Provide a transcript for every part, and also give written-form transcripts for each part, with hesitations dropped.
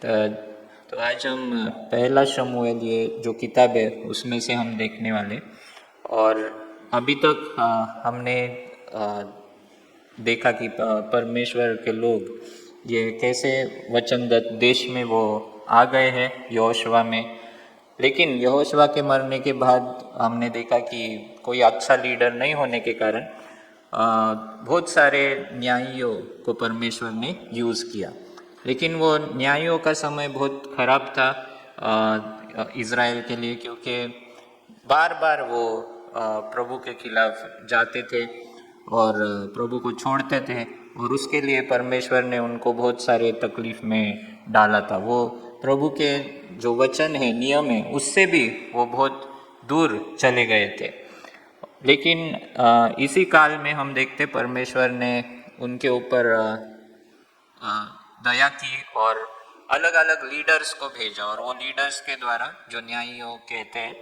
तो आज हम पहला शमूएल ये जो किताब है उसमें से हम देखने वाले। और अभी तक हमने देखा कि परमेश्वर के लोग ये कैसे वचनदत्त देश में वो आ गए हैं यहोशुआ में। लेकिन यहोशुआ के मरने के बाद हमने देखा कि कोई अच्छा लीडर नहीं होने के कारण बहुत सारे न्यायियों को परमेश्वर ने यूज़ किया। लेकिन वो न्यायियों का समय बहुत खराब था इज़राइल के लिए, क्योंकि बार बार वो प्रभु के खिलाफ जाते थे और प्रभु को छोड़ते थे, और उसके लिए परमेश्वर ने उनको बहुत सारे तकलीफ में डाला था। वो प्रभु के जो वचन है, नियम है, उससे भी वो बहुत दूर चले गए थे। लेकिन इसी काल में हम देखते परमेश्वर ने उनके ऊपर दया की और अलग अलग लीडर्स को भेजा, और वो लीडर्स के द्वारा जो न्यायियों कहते हैं,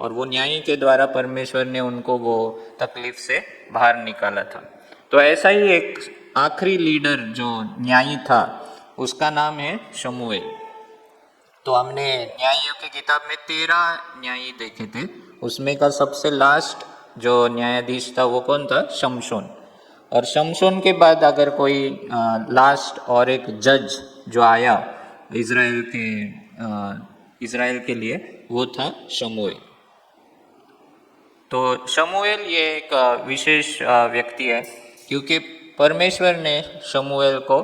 और वो न्यायी के द्वारा परमेश्वर ने उनको वो तकलीफ से बाहर निकाला था। तो ऐसा ही एक आखिरी लीडर जो न्यायी था उसका नाम है शमूएल। तो हमने न्यायियों की किताब में 13 न्यायी देखे थे। उसमें का सबसे लास्ट जो न्यायाधीश था वो कौन था? शमशोन। और शमशोन के बाद अगर कोई लास्ट और एक जज जो आया इज़राइल के लिए, वो था शमूएल। तो शमूएल ये एक विशेष व्यक्ति है, क्योंकि परमेश्वर ने शमूएल को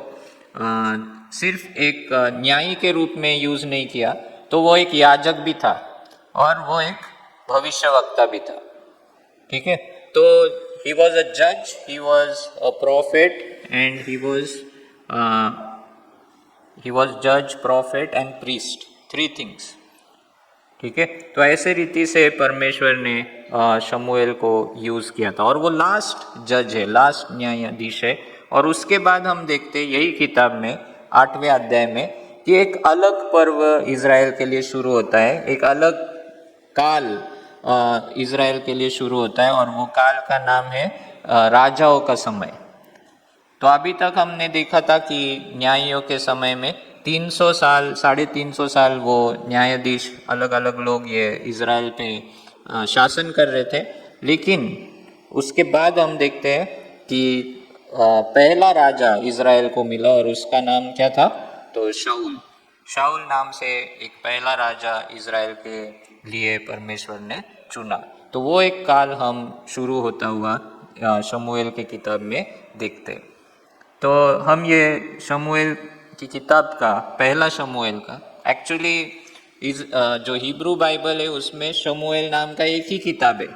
सिर्फ एक न्यायी के रूप में यूज़ नहीं किया, तो वो एक याजक भी था और वो एक भविष्यवक्ता भी था। ठीक है, तो he was a judge, he was a prophet, and he was judge, prophet and priest, 3 things। ठीक है, तो ऐसे रीति से परमेश्वर ने शमूएल को यूज़ किया था, और वो लास्ट जज है, लास्ट न्यायाधीश है। और उसके बाद हम देखते यही किताब में 8वें अध्याय में कि एक अलग पर्व इज़राइल के लिए शुरू होता है, एक अलग काल इज़राइल के लिए शुरू होता है, और वो काल का नाम है राजाओं का समय। तो अभी तक हमने देखा था कि न्यायियों के समय में 300 साल, 350 साल वो न्यायाधीश अलग अलग लोग ये इज़राइल पे शासन कर रहे थे। लेकिन उसके बाद हम देखते हैं कि पहला राजा इज़राइल को मिला, और उसका नाम क्या था? तो शाऊल नाम से एक पहला राजा इज़राइल के लिए परमेश्वर ने चुना। तो वो एक काल हम शुरू होता हुआ शमूएल की किताब में देखते। तो हम ये शमूएल की किताब का, पहला शमूएल का, एक्चुअली जो हिब्रू बाइबल है उसमें शमूएल नाम का एक ही किताब है,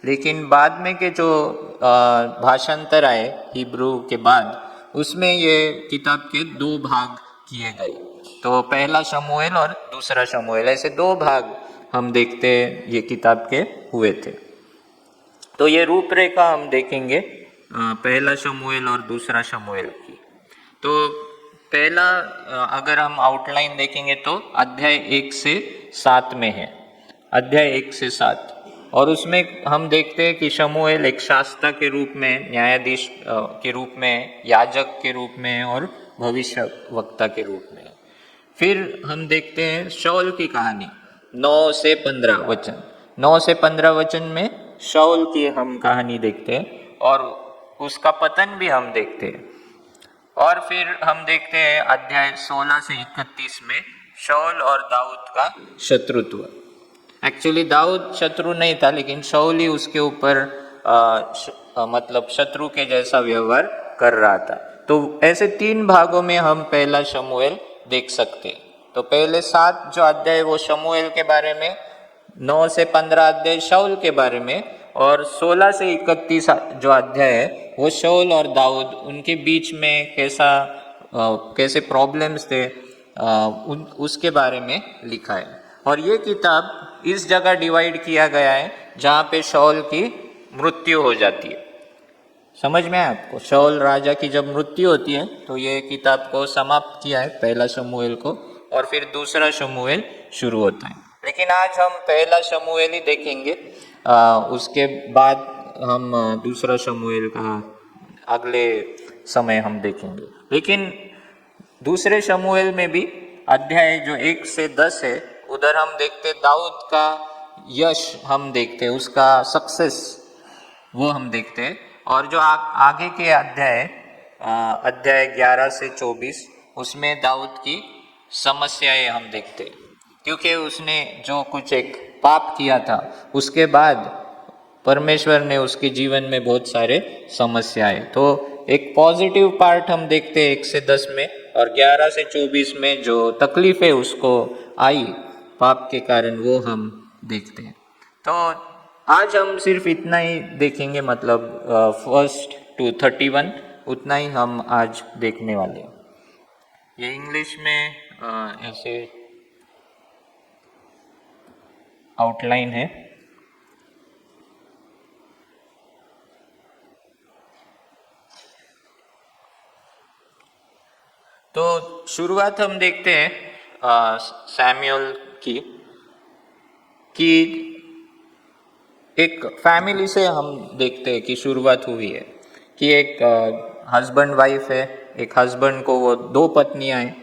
लेकिन बाद में के जो भाषांतर आए हिब्रू के बाद, उसमें ये किताब के 2 भाग किए गए। तो पहला शमूएल और दूसरा शमूएल, ऐसे 2 भाग हम देखते ये किताब के हुए थे। तो ये रूपरेखा हम देखेंगे पहला शमूएल और दूसरा शमूएल की। तो पहला अगर हम आउटलाइन देखेंगे तो अध्याय 1 से 7 में है, अध्याय 1 से 7। और उसमें हम देखते हैं कि शमूएल एक शास्ता के रूप में, न्यायाधीश के रूप में, याजक के रूप में और भविष्यवक्ता के रूप में। फिर हम देखते हैं शाऊल की कहानी, 9 से 15 वचन। 9 से 15 वचन में शाऊल की हम कहानी देखते हैं, और उसका पतन भी हम देखते हैं। और फिर हम देखते हैं अध्याय 16 से 31 में शाऊल और दाऊद का शत्रुत्व। एक्चुअली दाऊद शत्रु नहीं था, लेकिन शाऊल ही उसके ऊपर मतलब शत्रु के जैसा व्यवहार कर रहा था। तो ऐसे 3 भागों में हम पहला शमूएल देख सकते हैं। तो पहले 7 जो अध्याय वो शमूएल के बारे में, 9 से 15 अध्याय शाऊल के बारे में, और 16 से 31 जो अध्याय है वो शाऊल और दाऊद, उनके बीच में कैसे प्रॉब्लम्स थे उसके बारे में लिखा है। और ये किताब इस जगह डिवाइड किया गया है जहाँ पे शाऊल की मृत्यु हो जाती है। समझ में आया आपको? शाऊल राजा की जब मृत्यु होती है तो ये किताब को समाप्त किया है, पहला शमूएल को, और फिर दूसरा शमूएल शुरू होता है। लेकिन आज हम पहला शमूएल ही देखेंगे, उसके बाद हम दूसरा शमूएल का अगले समय हम देखेंगे। लेकिन दूसरे शमूएल में भी अध्याय जो 1 से 10 है, उधर हम देखते दाऊद का यश, हम देखते उसका सक्सेस, वो हम देखते हैं। और जो आगे के अध्याय 11 से 24, उसमें दाऊद की समस्याएं हम देखते हैं, क्योंकि उसने जो कुछ एक पाप किया था, उसके बाद परमेश्वर ने उसके जीवन में बहुत सारे समस्याएं, तो एक पॉजिटिव पार्ट हम देखते हैं 1 से 10 में, और 11 से 24 में जो तकलीफें उसको आई पाप के कारण, वो हम देखते हैं। तो आज हम सिर्फ इतना ही देखेंगे, मतलब 1 to 31 उतना ही हम आज देखने वाले हैं। ये इंग्लिश में ऐसे आउटलाइन है। तो शुरुआत हम देखते हैं सैमुअल की एक फैमिली से हम देखते हैं कि शुरुआत हुई है कि एक हस्बैंड वाइफ है, एक हस्बैंड को वो 2 पत्नियां हैं,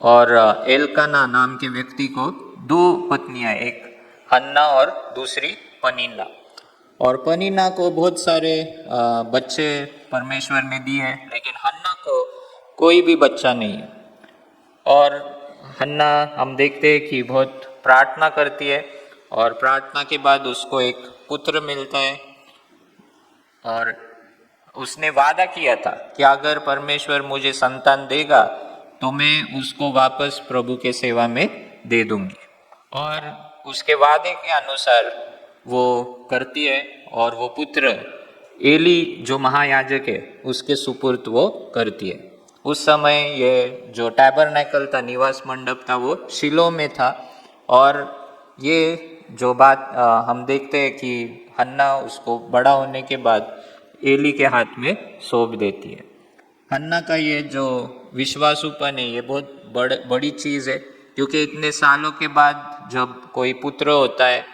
और एलकाना नाम के व्यक्ति को 2 पत्नियां, एक हन्ना और दूसरी पनीना। और पनीना को बहुत सारे बच्चे परमेश्वर ने दिए हैं, लेकिन हन्ना को कोई भी बच्चा नहीं है। और हन्ना हम देखते हैं कि बहुत प्रार्थना करती है, और प्रार्थना के बाद उसको एक पुत्र मिलता है, और उसने वादा किया था कि अगर परमेश्वर मुझे संतान देगा तो मैं उसको वापस प्रभु के सेवा में दे दूंगी। और उसके वादे के अनुसार वो करती है, और वो पुत्र एली जो महायाजक है उसके सुपुर्द वो करती है। उस समय ये जो टैबरनेकल था, निवास मंडप था, वो शिलो में था। और ये जो बात हम देखते हैं कि हन्ना उसको बड़ा होने के बाद एली के हाथ में सौंप देती है। हन्ना का ये जो विश्वासूपन है, ये बहुत बड़ी चीज़ है, क्योंकि इतने सालों के बाद जब कोई पुत्र होता है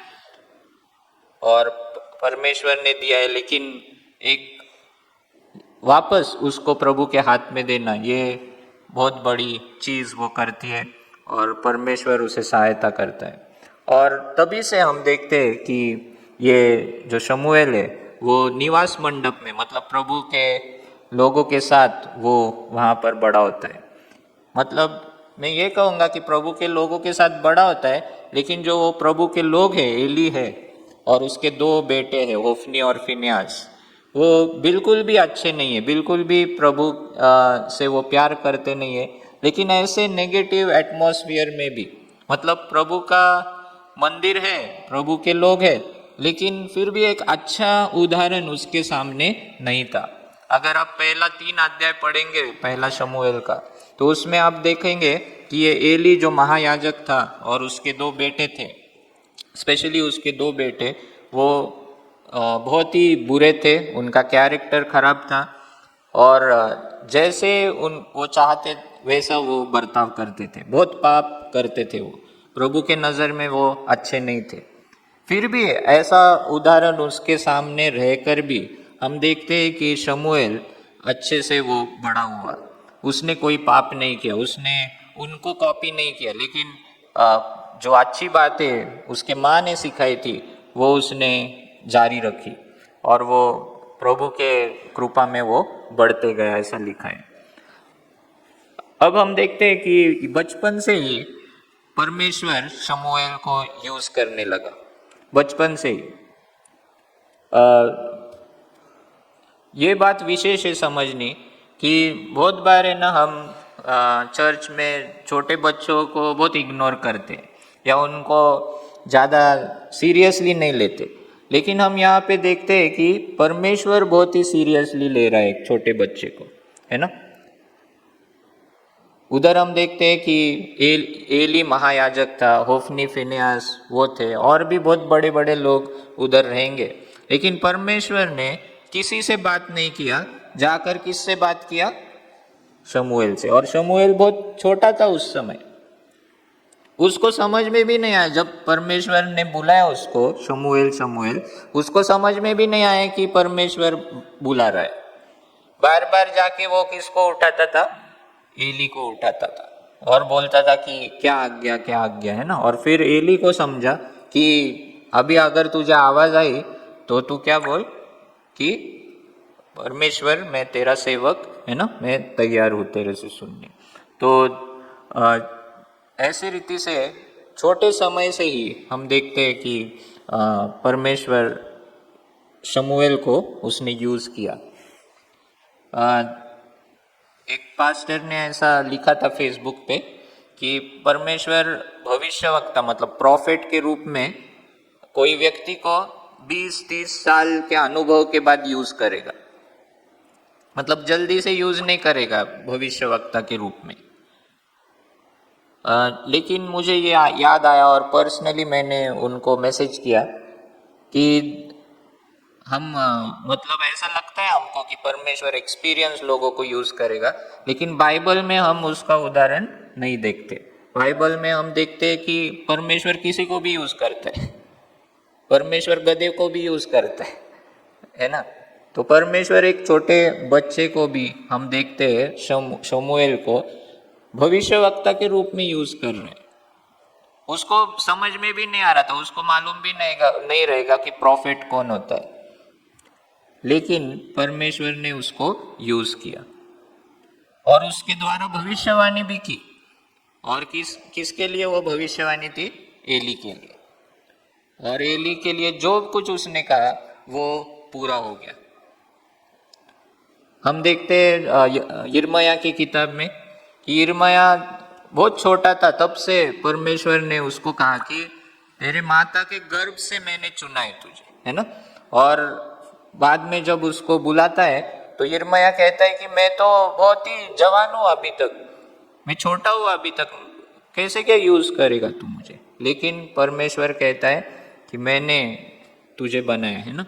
और परमेश्वर ने दिया है, लेकिन एक वापस उसको प्रभु के हाथ में देना, ये बहुत बड़ी चीज़ वो करती है, और परमेश्वर उसे सहायता करता है। और तभी से हम देखते हैं कि ये जो शमूएल है वो निवास मंडप में, मतलब प्रभु के लोगों के साथ वो वहाँ पर बड़ा होता है। मतलब मैं ये कहूँगा कि प्रभु के लोगों के साथ बड़ा होता है, लेकिन जो वो प्रभु के लोग हैं, एली है और उसके 2 बेटे हैं, होफनी और फिन्यास, वो बिल्कुल भी अच्छे नहीं है, बिल्कुल भी प्रभु से वो प्यार करते नहीं है। लेकिन ऐसे नेगेटिव एटमॉस्फेयर में भी, मतलब प्रभु का मंदिर है, प्रभु के लोग हैं, लेकिन फिर भी एक अच्छा उदाहरण उसके सामने नहीं था। अगर आप पहला 3 अध्याय पढ़ेंगे पहला शमूएल का, तो उसमें आप देखेंगे कि ये एली जो महायाजक था और उसके 2 बेटे थे, स्पेशली उसके 2 बेटे, वो बहुत ही बुरे थे, उनका कैरेक्टर खराब था, और जैसे वो चाहते वैसा वो बर्ताव करते थे, बहुत पाप करते थे, वो प्रभु के नज़र में वो अच्छे नहीं थे। फिर भी ऐसा उदाहरण उसके सामने रहकर भी हम देखते हैं कि शमूएल अच्छे से वो बड़ा हुआ, उसने कोई पाप नहीं किया, उसने उनको कॉपी नहीं किया, लेकिन जो अच्छी बातें उसके माँ ने सिखाई थी वो उसने जारी रखी, और वो प्रभु के कृपा में वो बढ़ते गया, ऐसा लिखा है। अब हम देखते हैं कि बचपन से ही परमेश्वर शमूएल को यूज करने लगा, बचपन से ही। ये बात विशेष है समझनी कि बहुत बार है ना, हम चर्च में छोटे बच्चों को बहुत इग्नोर करते हैं या उनको ज़्यादा सीरियसली नहीं लेते, लेकिन हम यहाँ पे देखते हैं कि परमेश्वर बहुत ही सीरियसली ले रहा है एक छोटे बच्चे को, है ना। उधर हम देखते हैं कि एली महायाजक था, होफनी फिनियास वो थे, और भी बहुत बड़े बड़े लोग उधर रहेंगे, लेकिन परमेश्वर ने किसी से बात नहीं किया, जाकर किससे बात किया? शमूएल से। और शमूएल बहुत छोटा था उस समय, उसको समझ में भी नहीं आया, जब परमेश्वर ने बुलाया उसको शमूएल शमूएल, उसको समझ में भी नहीं आया कि परमेश्वर बुला रहा है। बार बार जाके वो किसको उठाता था? एली को उठाता था। और बोलता था कि क्या आज्ञा है ना। और फिर एली को समझा कि अभी अगर तुझे आवाज आई तो तू क्या बोल कि परमेश्वर मैं तेरा सेवक है ना, मैं तैयार हूँ तेरे से सुनने। तो अ, ऐसी रीति से छोटे समय से ही हम देखते हैं कि परमेश्वर शमूएल को उसने यूज किया। एक पास्टर ने ऐसा लिखा था फेसबुक पे कि परमेश्वर भविष्यवक्ता मतलब प्रॉफिट के रूप में कोई व्यक्ति को 20-30 साल के अनुभव के बाद यूज करेगा, मतलब जल्दी से यूज नहीं करेगा भविष्यवक्ता के रूप में। लेकिन मुझे ये याद आया और पर्सनली मैंने उनको मैसेज किया कि हम मतलब ऐसा लगता है हमको कि परमेश्वर एक्सपीरियंस लोगों को यूज करेगा, लेकिन बाइबल में हम उसका उदाहरण नहीं देखते। बाइबल में हम देखते हैं कि परमेश्वर किसी को भी यूज करता है, परमेश्वर गधे को भी यूज करता है ना। तो परमेश्वर एक छोटे बच्चे को भी हम देखते हैं शमूएल को भविष्यवक्ता के रूप में यूज कर रहे हैं। उसको समझ में भी नहीं आ रहा था, उसको मालूम भी नहीं रहेगा कि प्रॉफिट कौन होता है, लेकिन परमेश्वर ने उसको यूज किया और उसके द्वारा भविष्यवाणी भी की। और किसके लिए वो भविष्यवाणी थी? एली के लिए। और एली के लिए जो कुछ उसने कहा वो पूरा हो गया। हम देखते हैं यिर्मयाह की किताब में कि यिर्मयाह बहुत छोटा था, तब से परमेश्वर ने उसको कहा कि तेरे माता के गर्भ से मैंने चुना है तुझे, है ना। और बाद में जब उसको बुलाता है तो यिर्मयाह कहता है कि मैं तो बहुत ही जवान हूँ अभी तक, मैं छोटा हूँ अभी तक, कैसे क्या यूज करेगा तू मुझे। लेकिन परमेश्वर कहता है कि मैंने तुझे बनाया है ना।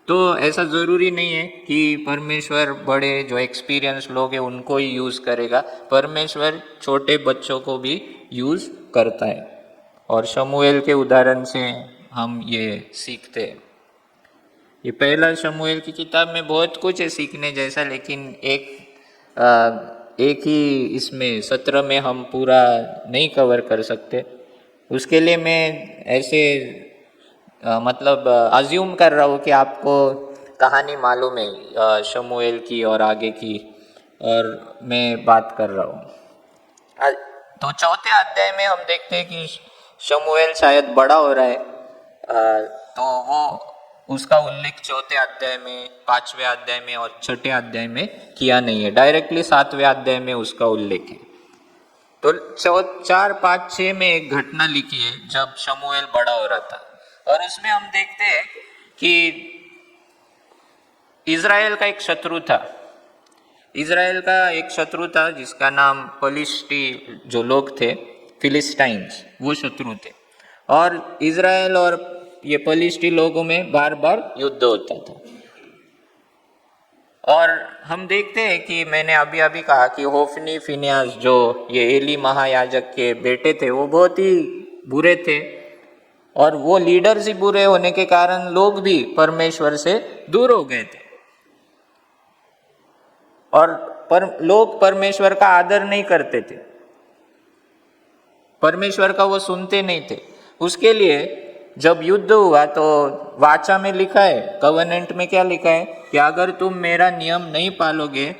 तो ऐसा ज़रूरी नहीं है कि परमेश्वर बड़े जो एक्सपीरियंस लोग हैं उनको ही यूज़ करेगा, परमेश्वर छोटे बच्चों को भी यूज़ करता है। और शमूएल के उदाहरण से हम ये सीखते हैं। ये पहला शमूएल की किताब में बहुत कुछ है सीखने जैसा, लेकिन एक ही इसमें सत्र में हम पूरा नहीं कवर कर सकते। उसके लिए मैं ऐसे मतलब अज्यूम कर रहा हूँ कि आपको कहानी मालूम है शमूएल की और आगे की, और मैं बात कर रहा हूँ। तो चौथे अध्याय में हम देखते हैं कि शमूएल शायद बड़ा हो रहा है, तो वो उसका उल्लेख चौथे अध्याय में, पांचवें अध्याय में और छठे अध्याय में किया नहीं है, डायरेक्टली सातवें अध्याय में उसका उल्लेख है। तो 4, 5, 6 में एक घटना लिखी है जब शमूएल बड़ा हो रहा था, और उसमें हम देखते हैं कि इज़राइल का एक शत्रु था। इज़राइल का एक शत्रु था जिसका नाम पलिश्ती जो लोग थे, फिलिस्टाइंस, वो शत्रु थे। और इज़राइल और ये पलिश्ती लोगों में बार बार युद्ध होता था। और हम देखते हैं कि मैंने अभी अभी कहा कि होफनी फिनियास जो ये एली महायाजक के बेटे थे वो बहुत ही बुरे थे, और वो लीडर्स ही बुरे होने के कारण लोग भी परमेश्वर से दूर हो गए थे। और लोग परमेश्वर का आदर नहीं करते थे, परमेश्वर का वो सुनते नहीं थे। उसके लिए जब युद्ध हुआ तो वाचा में लिखा है, कवेनेंट में क्या लिखा है कि अगर तुम मेरा नियम नहीं पालोगे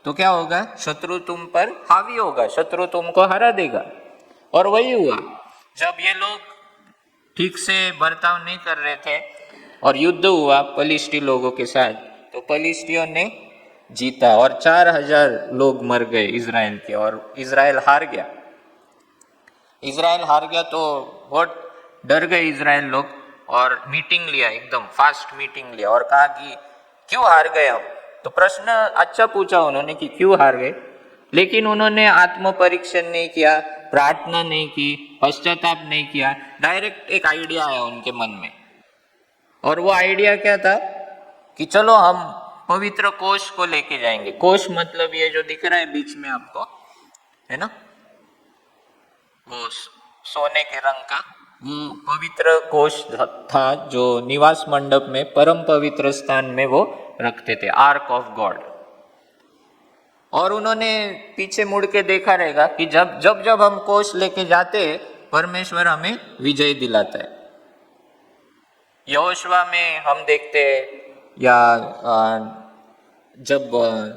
तो क्या होगा, शत्रु तुम पर हावी होगा, शत्रु तुमको हरा देगा। और वही हुआ, जब ये लोग ठीक से बर्ताव नहीं कर रहे थे और युद्ध हुआ पलिश्ती लोगों के साथ, तो पलिश्तियों ने जीता और 4000 लोग मर गए इज़राइल के, और इज़राइल हार गया। इज़राइल हार गया तो बहुत डर गए इज़राइल लोग, और मीटिंग लिया, एकदम फास्ट मीटिंग लिया और कहा कि क्यों हार गए हम। तो प्रश्न अच्छा पूछा उन्होंने कि क्यों हार गए, लेकिन उन्होंने आत्म परीक्षण नहीं किया, प्रार्थना नहीं की, पश्चाताप नहीं किया, डायरेक्ट एक आइडिया आया उनके मन में। और वो आइडिया क्या था कि चलो हम पवित्र कोष को लेके जाएंगे। कोष मतलब ये जो दिख रहा है बीच में आपको, है ना, वो सोने के रंग का वो पवित्र कोष था जो निवास मंडप में परम पवित्र स्थान में वो रखते थे, आर्क ऑफ गॉड। और उन्होंने पीछे मुड़ के देखा रहेगा कि जब जब जब हम कोष लेके जाते परमेश्वर हमें विजय दिलाता है। यहोशुआ में हम देखते हैं, या जब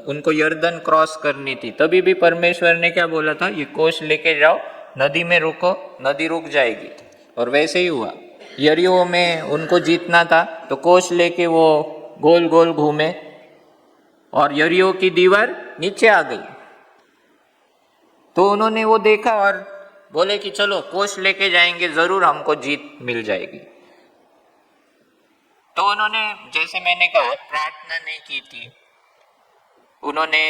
उनको यर्दन क्रॉस करनी थी तभी भी परमेश्वर ने क्या बोला था, ये कोष लेके जाओ, नदी में रुको, नदी रुक जाएगी। और वैसे ही हुआ। यरीहो में उनको जीतना था तो कोष लेके वो गोल गोल घूमे और यरीहो की दीवार नीचे आ गई। तो उन्होंने वो देखा और बोले कि चलो कोष लेके जाएंगे, जरूर हमको जीत मिल जाएगी। तो उन्होंने, जैसे मैंने कहा, प्रार्थना नहीं की थी, उन्होंने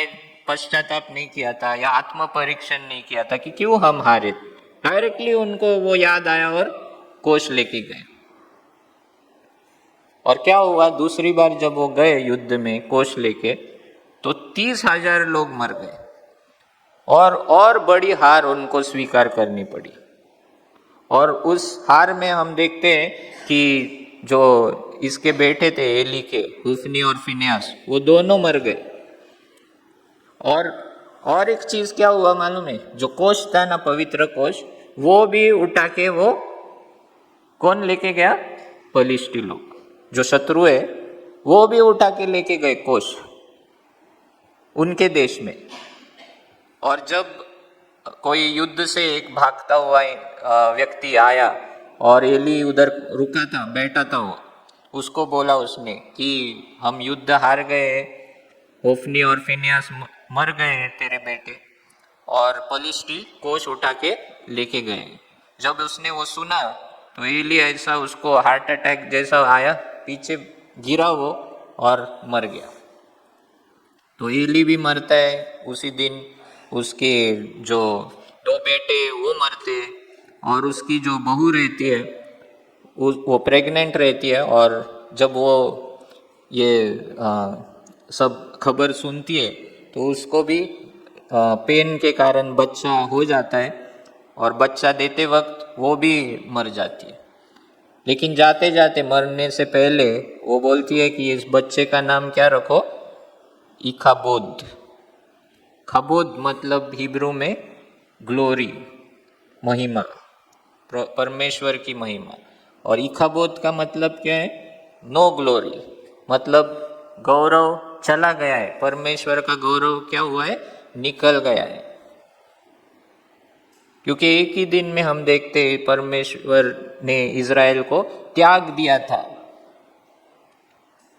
पश्चाताप नहीं किया था या आत्म परीक्षण नहीं किया था कि क्यों हम हारे। डायरेक्टली उनको वो याद आया और कोष लेके गए। और क्या हुआ, दूसरी बार जब वो गए युद्ध में कोष लेके, तो 30,000 लोग मर गए और बड़ी हार उनको स्वीकार करनी पड़ी। और उस हार में हम देखते हैं कि जो इसके बेटे थे एली के, हुफनी और फिनेहास, वो दोनों मर गए। और एक चीज क्या हुआ मालूम है, जो कोष था ना, पवित्र कोष, वो भी उठा के वो कौन लेके गया, फलिश्ती लोग, जो शत्रु है, वो भी उठा के लेके गए कोष उनके देश में। और जब कोई युद्ध से एक भागता हुआ व्यक्ति आया और एली उधर रुका था, बैठा था, वो उसको बोला उसने कि हम युद्ध हार गए, होफनी और फिनियास मर गए हैं तेरे बेटे, और फलिश्ती कोष उठा के लेके गए। जब उसने वो सुना तो एली ऐसा उसको हार्ट अटैक जैसा आया, पीछे गिरा वो और मर गया। तो एली भी मरता है उसी दिन, उसके जो 2 बेटे वो मरते, और उसकी जो बहू रहती है वो प्रेग्नेंट रहती है। और जब वो ये सब खबर सुनती है तो उसको भी पेन के कारण बच्चा हो जाता है, और बच्चा देते वक्त वो भी मर जाती है। लेकिन जाते जाते मरने से पहले वो बोलती है कि इस बच्चे का नाम क्या रखो, इखाबोद। खबोद मतलब हिब्रू में ग्लोरी, महिमा, परमेश्वर की महिमा। और इखाबोद का मतलब क्या है, नो ग्लोरी, मतलब गौरव चला गया है, परमेश्वर का गौरव क्या हुआ है, निकल गया है। क्योंकि एक ही दिन में हम देखते हैं परमेश्वर ने इज़राइल को त्याग दिया था।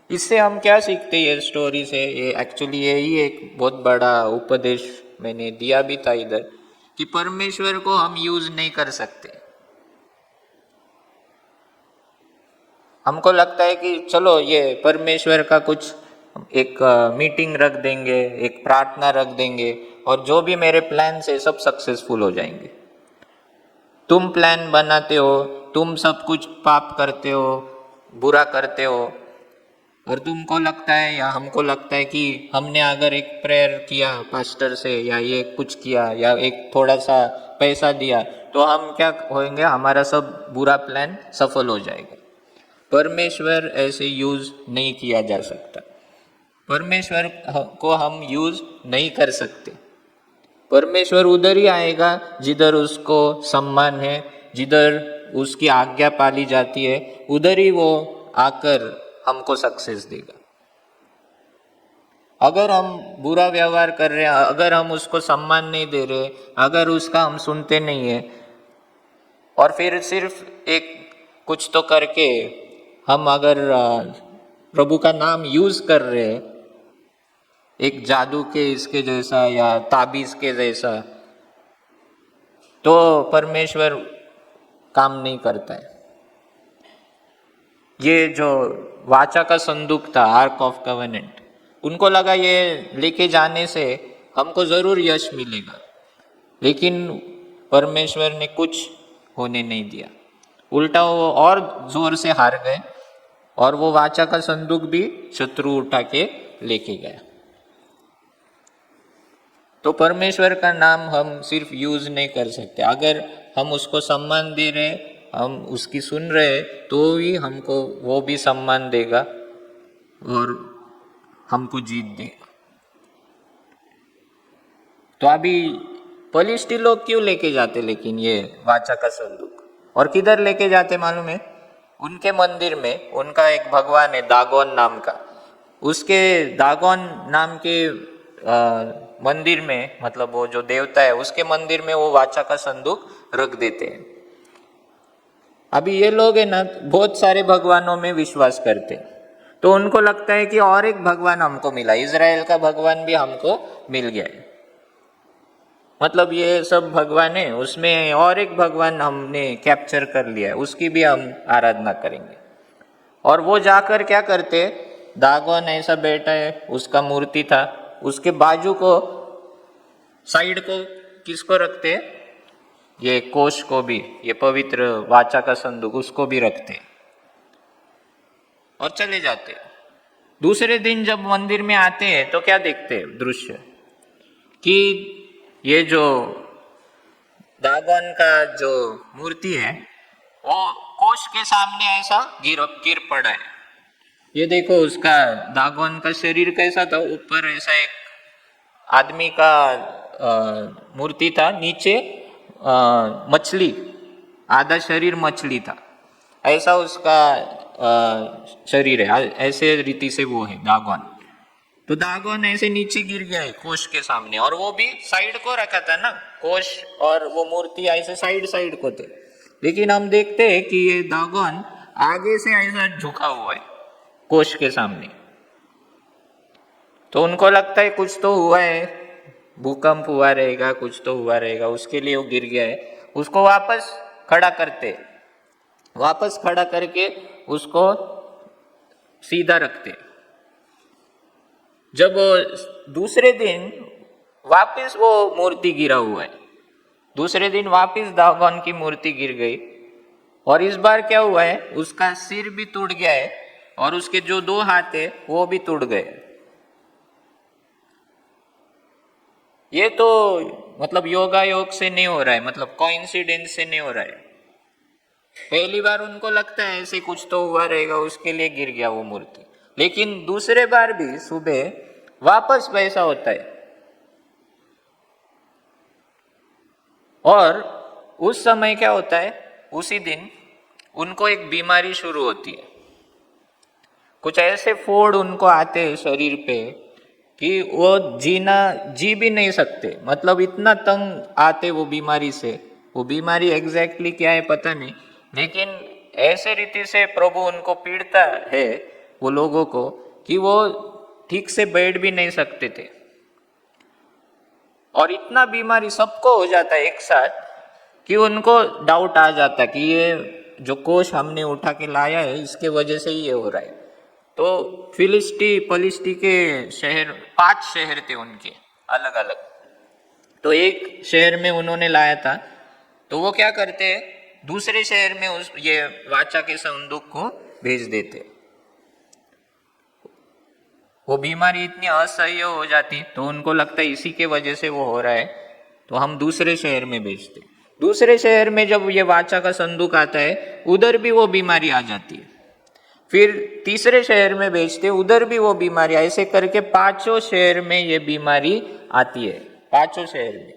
इससे हम क्या सीखते हैं, ये स्टोरी से, ये एक्चुअली यही एक बहुत बड़ा उपदेश मैंने दिया भी था इधर, कि परमेश्वर को हम यूज नहीं कर सकते। हमको लगता है कि चलो ये परमेश्वर का कुछ एक मीटिंग रख देंगे, एक प्रार्थना रख देंगे, और जो भी मेरे प्लान है सब सक्सेसफुल हो जाएंगे। तुम प्लान बनाते हो, तुम सब कुछ पाप करते हो, बुरा करते हो, और तुमको लगता है या हमको लगता है कि हमने अगर एक प्रेयर किया पास्टर से, या ये कुछ किया, या एक थोड़ा सा पैसा दिया, तो हम क्या होंगे, हमारा सब बुरा प्लान सफल हो जाएगा। परमेश्वर ऐसे यूज नहीं किया जा सकता। परमेश्वर को हम यूज नहीं कर सकते। परमेश्वर उधर ही आएगा जिधर उसको सम्मान है, जिधर उसकी आज्ञा पाली जाती है, उधर ही वो आकर हमको सक्सेस देगा। अगर हम बुरा व्यवहार कर रहे हैं, अगर हम उसको सम्मान नहीं दे रहे, अगर उसका हम सुनते नहीं है, और फिर सिर्फ एक कुछ तो करके हम अगर प्रभु का नाम यूज कर रहे हैं, एक जादू के इसके जैसा या ताबीज के जैसा, तो परमेश्वर काम नहीं करता है। ये जो वाचा का संदूक था, आर्क ऑफ कवेनेंट, उनको लगा ये लेके जाने से हमको जरूर यश मिलेगा, लेकिन परमेश्वर ने कुछ होने नहीं दिया। उल्टा वो और जोर से हार गए, और वो वाचा का संदूक भी शत्रु उठा के लेके गया। तो परमेश्वर का नाम हम सिर्फ यूज नहीं कर सकते। अगर हम उसको सम्मान दे रहे, हम उसकी सुन रहे, तो ही हमको वो भी सम्मान देगा और हमको जीत देगा। तो अभी पलिश्ती लोग क्यों लेके जाते लेकिन ये वाचा का संदूक, और किधर लेके जाते मालूम है? उनके मंदिर में उनका एक भगवान है दागोन नाम का, उसके दागोन नाम के मंदिर में, मतलब वो जो देवता है उसके मंदिर में वो वाचा का संदूक रख देते हैं। अभी ये लोग है ना बहुत सारे भगवानों में विश्वास करते, तो उनको लगता है कि और एक भगवान हमको मिला, इजराइल का भगवान भी हमको मिल गया है, मतलब ये सब भगवान है उसमें और एक भगवान हमने कैप्चर कर लिया है, उसकी भी हम आराधना करेंगे। और वो जाकर क्या करते, दागोन ऐसा बैठा है, उसका मूर्ति था, उसके बाजू को साइड को किसको रखते, ये कोष को भी, ये पवित्र वाचा का संदूक उसको भी रखते और चले जाते। दूसरे दिन जब मंदिर में आते हैं तो क्या देखते हैं दृश्य कि ये जो दागोन का जो मूर्ति है वो कोष के सामने ऐसा गिर पड़ा है। ये देखो उसका दागोन का शरीर कैसा था, ऊपर ऐसा एक आदमी का मूर्ति था, नीचे मछली, आधा शरीर मछली था, ऐसा उसका शरीर है, ऐसे रीति से वो है दागोन। तो दागोन ऐसे नीचे गिर गया है कोष के सामने, और वो भी साइड को रखा था ना, कोष और वो मूर्ति ऐसे साइड साइड को थे, लेकिन हम देखते हैं कि ये दागोन आगे से ऐसा झुका हुआ है कोष के सामने। तो उनको लगता है कुछ तो हुआ है, भूकंप हुआ रहेगा, कुछ तो हुआ रहेगा, उसके लिए वो गिर गया है। उसको वापस खड़ा करते, वापस खड़ा करके उसको सीधा रखते। जब दूसरे दिन वापस वो मूर्ति गिरा हुआ है, दूसरे दिन वापस दागोन की मूर्ति गिर गई, और इस बार क्या हुआ है, उसका सिर भी टूट गया है और उसके जो 2 हाथ है वो भी टूट गए। ये तो मतलब योगा योग से नहीं हो रहा है, मतलब कोइंसिडेंस से नहीं हो रहा है। पहली बार उनको लगता है ऐसे कुछ तो हुआ रहेगा, उसके लिए गिर गया वो मूर्ति, लेकिन दूसरे बार भी सुबह वापस वैसा होता है। और उस समय क्या होता है, उसी दिन उनको एक बीमारी शुरू होती है, कुछ ऐसे फोड़ उनको आते हैं शरीर पे कि वो जी भी नहीं सकते, मतलब इतना तंग आते वो बीमारी से। वो बीमारी एग्जैक्टली क्या है पता नहीं, लेकिन ऐसे रीति से प्रभु उनको पीड़ता है वो लोगों को कि वो ठीक से बैठ भी नहीं सकते थे। और इतना बीमारी सबको हो जाता है एक साथ कि उनको डाउट आ जाता कि ये जो कोष हमने उठा के लाया है इसके वजह से ही ये हो रहा है। तो पलिश्ती के शहर, 5 शहर थे उनके अलग अलग, तो एक शहर में उन्होंने लाया था, तो वो क्या करते, दूसरे शहर में उस ये वाचा के संदूक को भेज देते। वो बीमारी इतनी असह्य हो जाती तो उनको लगता है इसी के वजह से वो हो रहा है, तो हम दूसरे शहर में भेजते। दूसरे शहर में जब ये वाचा का संदूक आता है उधर भी वो बीमारी आ जाती है, फिर तीसरे शहर में भेजते, उधर भी वो बीमारी, ऐसे करके 5 शहर में ये बीमारी आती है। 5 शहर में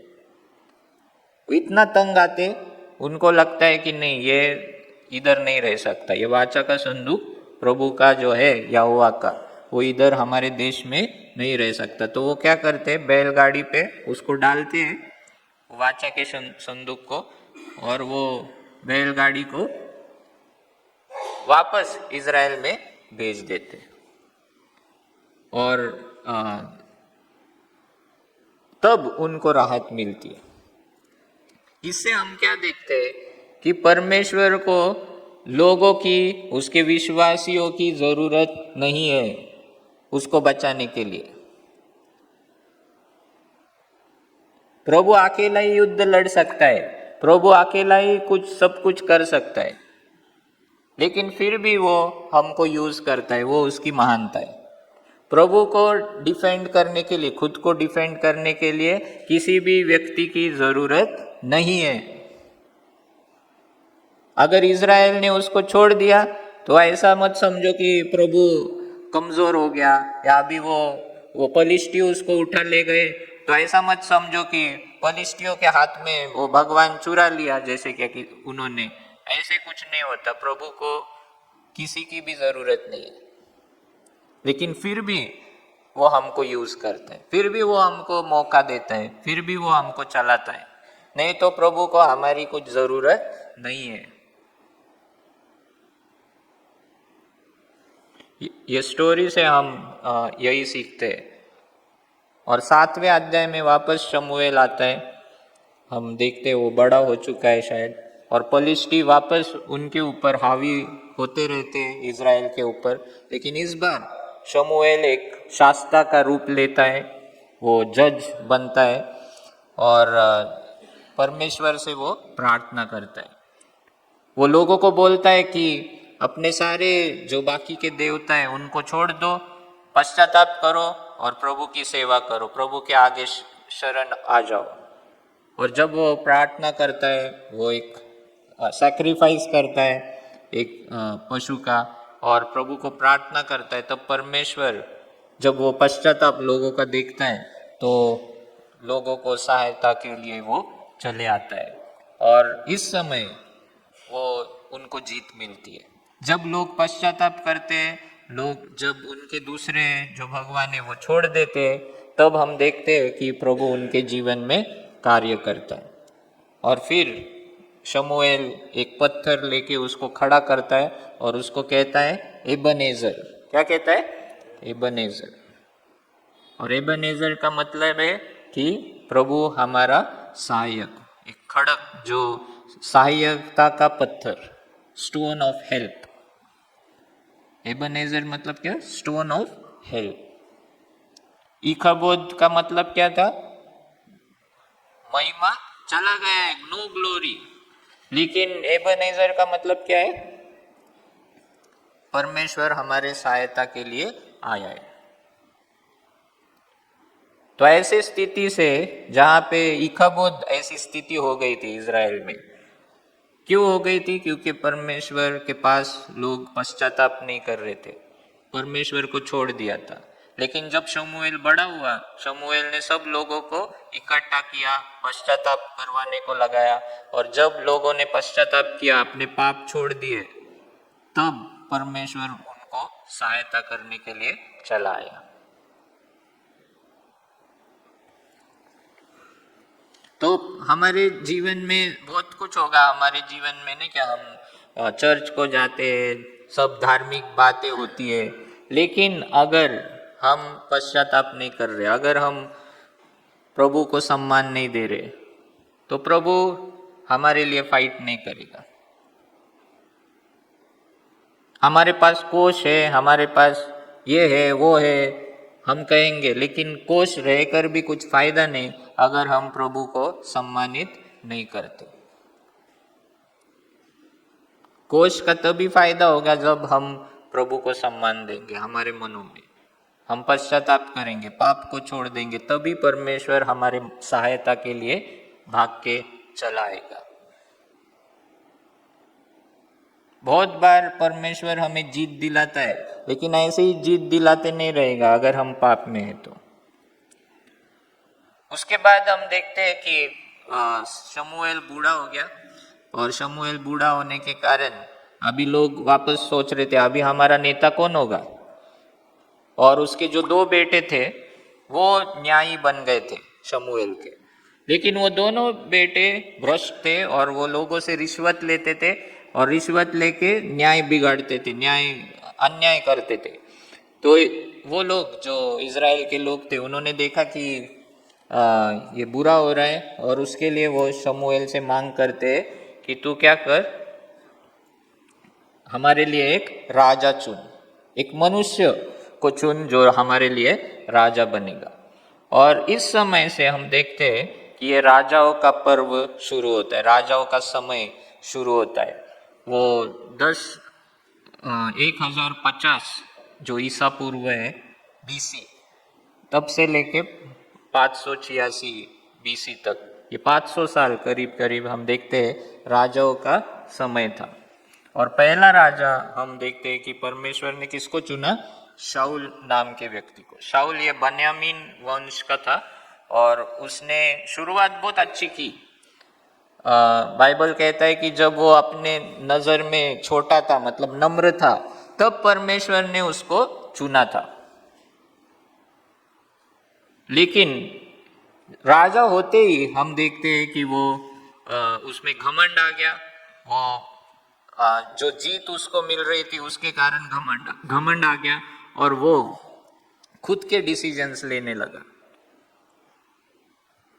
इतना तंग आते, उनको लगता है कि नहीं ये इधर नहीं रह सकता, ये वाचा का संदूक प्रभु का जो है यहोवा का, वो इधर हमारे देश में नहीं रह सकता। तो वो क्या करते, बैलगाड़ी पे उसको डालते हैं वाचा के संदूक को, और वो बैलगाड़ी को वापस इजराइल में भेज देते। और तब उनको राहत मिलती है। इससे हम क्या देखते हैं कि परमेश्वर को लोगों की, उसके विश्वासियों की जरूरत नहीं है उसको बचाने के लिए। प्रभु अकेला ही युद्ध लड़ सकता है, प्रभु अकेला ही सब कुछ कर सकता है, लेकिन फिर भी वो हमको यूज करता है, वो उसकी महानता है। प्रभु को डिफेंड करने के लिए, खुद को डिफेंड करने के लिए किसी भी व्यक्ति की जरूरत नहीं है। अगर इजराइल ने उसको छोड़ दिया तो ऐसा मत समझो कि प्रभु कमजोर हो गया, या अभी वो पलिश्ती उसको उठा ले गए तो ऐसा मत समझो कि पलिश्तियों के हाथ में वो भगवान चुरा लिया जैसे कि उन्होंने, ऐसे कुछ नहीं होता। प्रभु को किसी की भी जरूरत नहीं है, लेकिन फिर भी वो हमको यूज करते हैं, फिर भी वो हमको मौका देता है, फिर भी वो हमको चलाता है। नहीं तो प्रभु को हमारी कुछ जरूरत नहीं है। ये स्टोरी से हम यही सीखते हैं। और 7वें अध्याय में वापस शमूएल आता है, हम देखते हैं वो बड़ा हो चुका है शायद, और पलिश्ती वापस उनके ऊपर हावी होते रहते हैं, इज़राइल के ऊपर। लेकिन इस बार शमूएल एक शास्ता का रूप लेता है, वो जज बनता है और परमेश्वर से वो प्रार्थना करता है। वो लोगों को बोलता है कि अपने सारे जो बाकी के देवता हैं उनको छोड़ दो, पश्चाताप करो और प्रभु की सेवा करो, प्रभु के आगे शरण आ जाओ। और जब वो प्रार्थना करता है, वो एक सैक्रिफाइस करता है एक पशु का, और प्रभु को प्रार्थना करता है, तब परमेश्वर जब वो पश्चाताप लोगों का देखता है तो लोगों को सहायता के लिए वो चले आता है। और इस समय वो उनको जीत मिलती है। जब लोग पश्चाताप करते हैं, लोग जब उनके दूसरे जो भगवान है वो छोड़ देते हैं, तब हम देखते हैं कि प्रभु उनके जीवन में कार्य करता है। और फिर शमूएल एक पत्थर लेके उसको खड़ा करता है और उसको कहता है एबनेजर। क्या कहता है? एबनेजर। और एबनेजर का मतलब है कि प्रभु हमारा सहायक, एक खड़क जो सहायकता का पत्थर, स्टोन ऑफ हेल्प। एबनेजर मतलब क्या? Stone of help. इकाबोद का मतलब क्या था? महिमा चला गया है, नो ग्लोरी। लेकिन एबनेजर का मतलब क्या है? परमेश्वर हमारे सहायता के लिए आया है। तो ऐसी स्थिति से जहां पे इकाबोद, ऐसी स्थिति हो गई थी इज़राइल में। क्यों हो गई थी? क्योंकि परमेश्वर के पास लोग पश्चाताप नहीं कर रहे थे, परमेश्वर को छोड़ दिया था। लेकिन जब शमूएल बड़ा हुआ, शमूएल ने सब लोगों को इकट्ठा किया, पश्चाताप करवाने को लगाया, और जब लोगों ने पश्चाताप किया, अपने पाप छोड़ दिए, तब परमेश्वर उनको सहायता करने के लिए चला आया। तो हमारे जीवन में बहुत कुछ होगा, हमारे जीवन में नहीं क्या, हम चर्च को जाते हैं, सब धार्मिक बातें होती है, लेकिन अगर हम पश्चाताप नहीं कर रहे, अगर हम प्रभु को सम्मान नहीं दे रहे, तो प्रभु हमारे लिए फाइट नहीं करेगा। हमारे पास कोष है, हमारे पास ये है वो है, हम कहेंगे, लेकिन कोष रहकर भी कुछ फायदा नहीं अगर हम प्रभु को सम्मानित नहीं करते। कोष का तभी फायदा होगा जब हम प्रभु को सम्मान देंगे, हमारे मनों में हम पश्चाताप करेंगे, पाप को छोड़ देंगे, तभी परमेश्वर हमारे सहायता के लिए भाग के चला आएगा। बहुत बार परमेश्वर हमें जीत दिलाता है, लेकिन ऐसे ही जीत दिलाते नहीं रहेगा अगर हम पाप में हैं तो। उसके बाद हम देखते हैं कि शमूएल बूढ़ा हो गया, और शमूएल बूढ़ा होने के कारण अभी लोग वापस सोच रहे थे अभी हमारा नेता कौन होगा। और उसके जो 2 बेटे थे वो न्यायी बन गए थे शमूएल के, लेकिन वो दोनों बेटे भ्रष्ट थे और वो लोगों से रिश्वत लेते थे, और रिश्वत लेके न्याय बिगाड़ते थे, अन्याय करते थे। तो वो लोग जो इज़राइल के लोग थे, उन्होंने देखा कि ये बुरा हो रहा है, और उसके लिए वो शमूएल से मांग करते कि तू क्या कर, हमारे लिए एक राजा चुन, एक मनुष्य को चुन जो हमारे लिए राजा बनेगा। और इस समय से हम देखते हैं कि ये राजाओं का पर्व शुरू होता है, राजाओं का समय शुरू होता है। वो 1050 जो ईसा पूर्व है BC, तब से लेके 586 BC तक, ये 500 साल करीब करीब हम देखते हैं राजाओं का समय था। और पहला राजा हम देखते हैं कि परमेश्वर ने किसको चुना? शाऊल नाम के व्यक्ति को। शाऊल ये बन्यामीन वंश का था, और उसने शुरुआत बहुत अच्छी की। बाइबल कहता है कि जब वो अपने नज़र में छोटा था, मतलब नम्र था, तब परमेश्वर ने उसको चुना था। लेकिन राजा होते ही हम देखते हैं कि वो उसमें घमंड आ गया। वो जो जीत उसको मिल रही थी उसके कारण घमंड आ गया और वो खुद के डिसीजंस लेने लगा।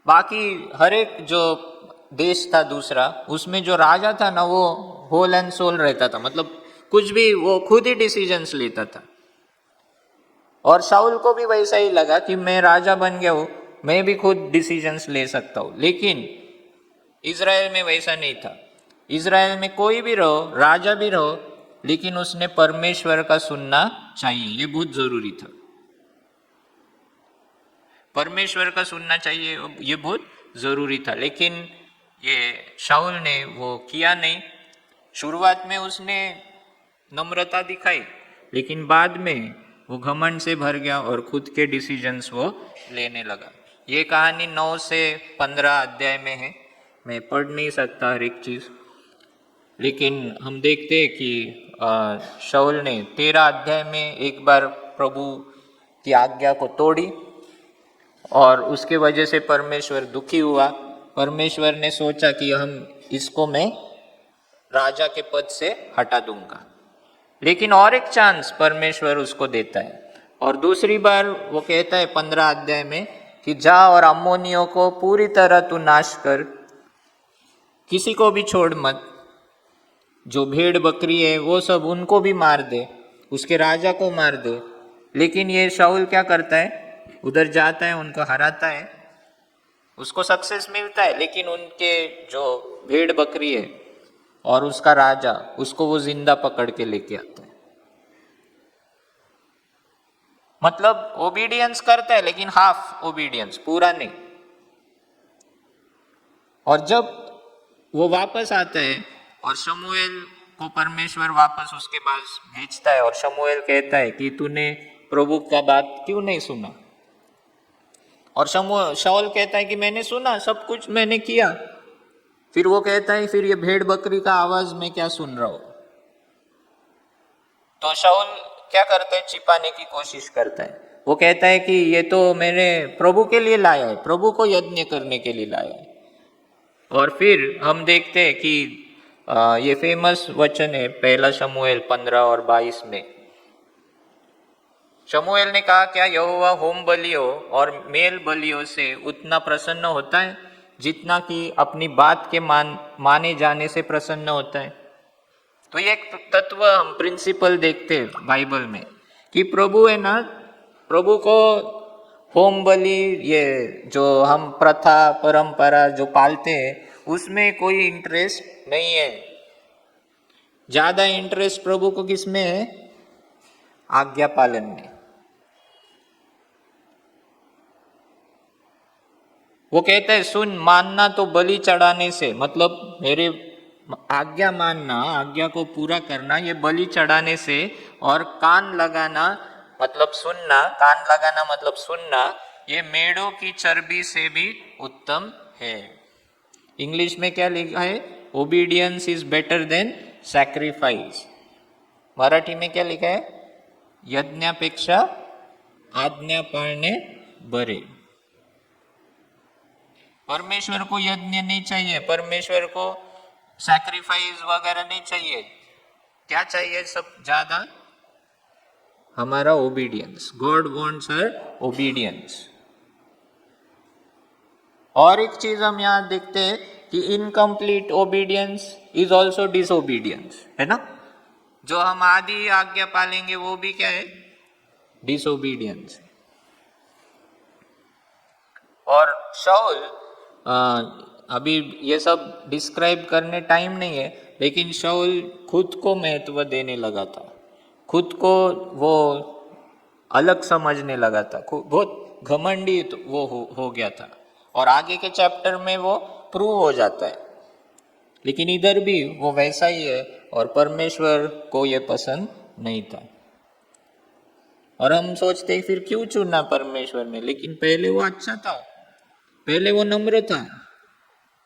बाकी हर एक जो देश था दूसरा, उसमें जो राजा था ना, वो होल एंड सोल रहता था, मतलब कुछ भी वो खुद ही डिसीजंस लेता था। और शाऊल को भी वैसा ही लगा कि मैं राजा बन गया हूँ, मैं भी खुद डिसीजंस ले सकता हूँ। लेकिन इज़राइल में वैसा नहीं था। इज़राइल में कोई भी रहो, राजा भी रहो, लेकिन उसने परमेश्वर का सुनना चाहिए, ये बहुत जरूरी था। परमेश्वर का सुनना चाहिए, ये बहुत जरूरी था। लेकिन ये शाऊल ने वो किया नहीं। शुरुआत में उसने नम्रता दिखाई, लेकिन बाद में वो घमंड से भर गया और खुद के डिसीजंस वो लेने लगा। ये कहानी 9 से 15 अध्याय में है, मैं पढ़ नहीं सकता हर एक चीज़। लेकिन हम देखते हैं कि शाऊल ने 13 अध्याय में एक बार प्रभु की आज्ञा को तोड़ी और उसके वजह से परमेश्वर दुखी हुआ। परमेश्वर ने सोचा कि हम इसको मैं राजा के पद से हटा दूंगा। लेकिन और एक चांस परमेश्वर उसको देता है और दूसरी बार वो कहता है 15 अध्याय में कि जा और अम्मोनियों को पूरी तरह तू नाश कर, किसी को भी छोड़ मत, जो भेड़ बकरी है वो सब उनको भी मार दे, उसके राजा को मार दे। लेकिन ये शाऊल क्या करता है, उधर जाता है, उनको हराता है, उसको सक्सेस मिलता है, लेकिन उनके जो भेड़ बकरी है और उसका राजा, उसको वो जिंदा पकड़ के लेके आता है। मतलब ओबीडियंस करता है, लेकिन हाफ ओबीडियंस, पूरा नहीं। और जब वो वापस आता है और शमूएल को परमेश्वर वापस उसके पास भेजता है और शमूएल कहता है कि तूने प्रभु का बात क्यों नहीं सुना, और शाऊल कहता है कि मैंने सुना, सब कुछ मैंने किया। फिर वो कहता है फिर ये भेड़ बकरी का आवाज मैं क्या सुन रहा हूं। तो शाऊल क्या करता है, छिपाने की कोशिश करता है। वो कहता है कि ये तो मैंने प्रभु के लिए लाया है, प्रभु को यज्ञ करने के लिए लाया है। और फिर हम देखते हैं कि ये फेमस वचन है 1 शमूएल 15 और 22 में। शमूएल ने कहा, क्या यहोवा होम बलियों और मेल बलियों से उतना प्रसन्न होता है जितना कि अपनी बात के माने जाने से प्रसन्न होता है। तो ये एक तत्व, हम प्रिंसिपल देखते हैं बाइबल में कि प्रभु है ना, प्रभु को होम बलि, ये जो हम प्रथा परंपरा जो पालते हैं उसमें कोई इंटरेस्ट नहीं है। ज्यादा इंटरेस्ट प्रभु को किसमें है, आज्ञा पालन में। वो कहता है सुन, मानना तो बलि चढ़ाने से, मतलब मेरे आज्ञा मानना, आज्ञा को पूरा करना, ये बलि चढ़ाने से, और कान लगाना मतलब सुनना, कान लगाना मतलब सुनना, ये मेढ़ों की चर्बी से भी उत्तम है। इंग्लिश में क्या लिखा है, obedience is better than sacrifice. Marathi में क्या लिखा है, यज्ञापेक्षा आज्ञा पाळणे बरे। परमेश्वर को यज्ञ नहीं चाहिए, परमेश्वर को सैक्रिफाइस वगैरह नहीं चाहिए। क्या चाहिए सब ज्यादा, हमारा obedience. God wants her obedience. और एक चीज हम यहाँ देखते हैं कि incomplete obedience is also disobedience, है ना। जो हम आधी आज्ञा पालेंगे वो भी क्या है, डिसोबीडियंस। और शाऊल, अभी ये सब डिस्क्राइब करने टाइम नहीं है, लेकिन शाऊल खुद को महत्व देने लगा था, खुद को वो अलग समझने लगा था, बहुत घमंडी वो हो गया था। और आगे के चैप्टर में वो प्रूव हो जाता है। लेकिन इधर भी वो वैसा ही है और परमेश्वर को ये पसंद नहीं था। और हम सोचते फिर क्यों चुना परमेश्वर ने, लेकिन पहले वो अच्छा था, पहले वो नम्र था,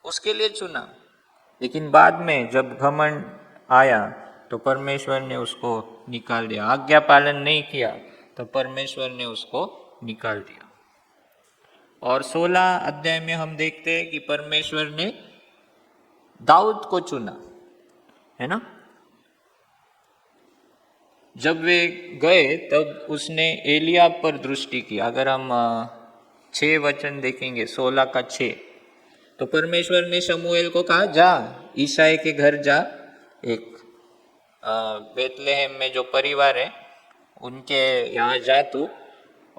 उसके लिए चुना, लेकिन बाद में जब घमंड आया तो परमेश्वर ने उसको निकाल दिया। आज्ञा पालन नहीं किया तो परमेश्वर ने उसको निकाल दिया। और 16 अध्याय में हम देखते हैं कि परमेश्वर ने दाऊद को चुना, है ना। जब वे गए तब उसने एलियाब पर दृष्टि की। अगर हम 6 वचन देखेंगे, 16 का 6, तो परमेश्वर ने शमूएल को कहा, जा ईसाई के घर जा, एक बेतलेहम में जो परिवार है उनके यहाँ जा तू,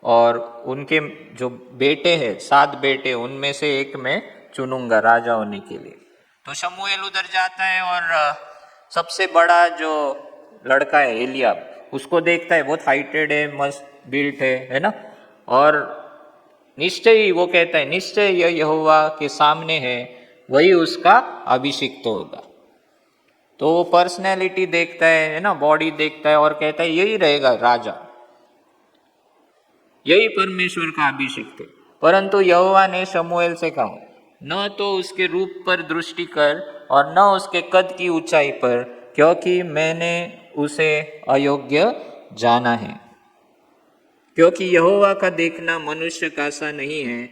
और उनके जो बेटे हैं 7 बेटे, उनमें से एक मैं चुनूंगा राजा होने के लिए। तो शमूएल उधर जाता है और सबसे बड़ा जो लड़का है एलियाब, उसको देखता है, बहुत हाइटेड है, मस्त बिल्ट है ना। और निश्चय ही वो कहता है, निश्चय यह यहोवा के सामने है, वही उसका अभिषिक्त होगा। तो वो पर्सनैलिटी देखता है ना, बॉडी देखता है और कहता है यही रहेगा राजा, यही परमेश्वर का अभिषिक्त है। परंतु यहोवा ने शमूएल से कहा, न तो उसके रूप पर दृष्टि कर और न उसके कद की ऊंचाई पर, क्योंकि मैंने उसे अयोग्य जाना है। क्योंकि यहोवा का देखना मनुष्य का सा नहीं है।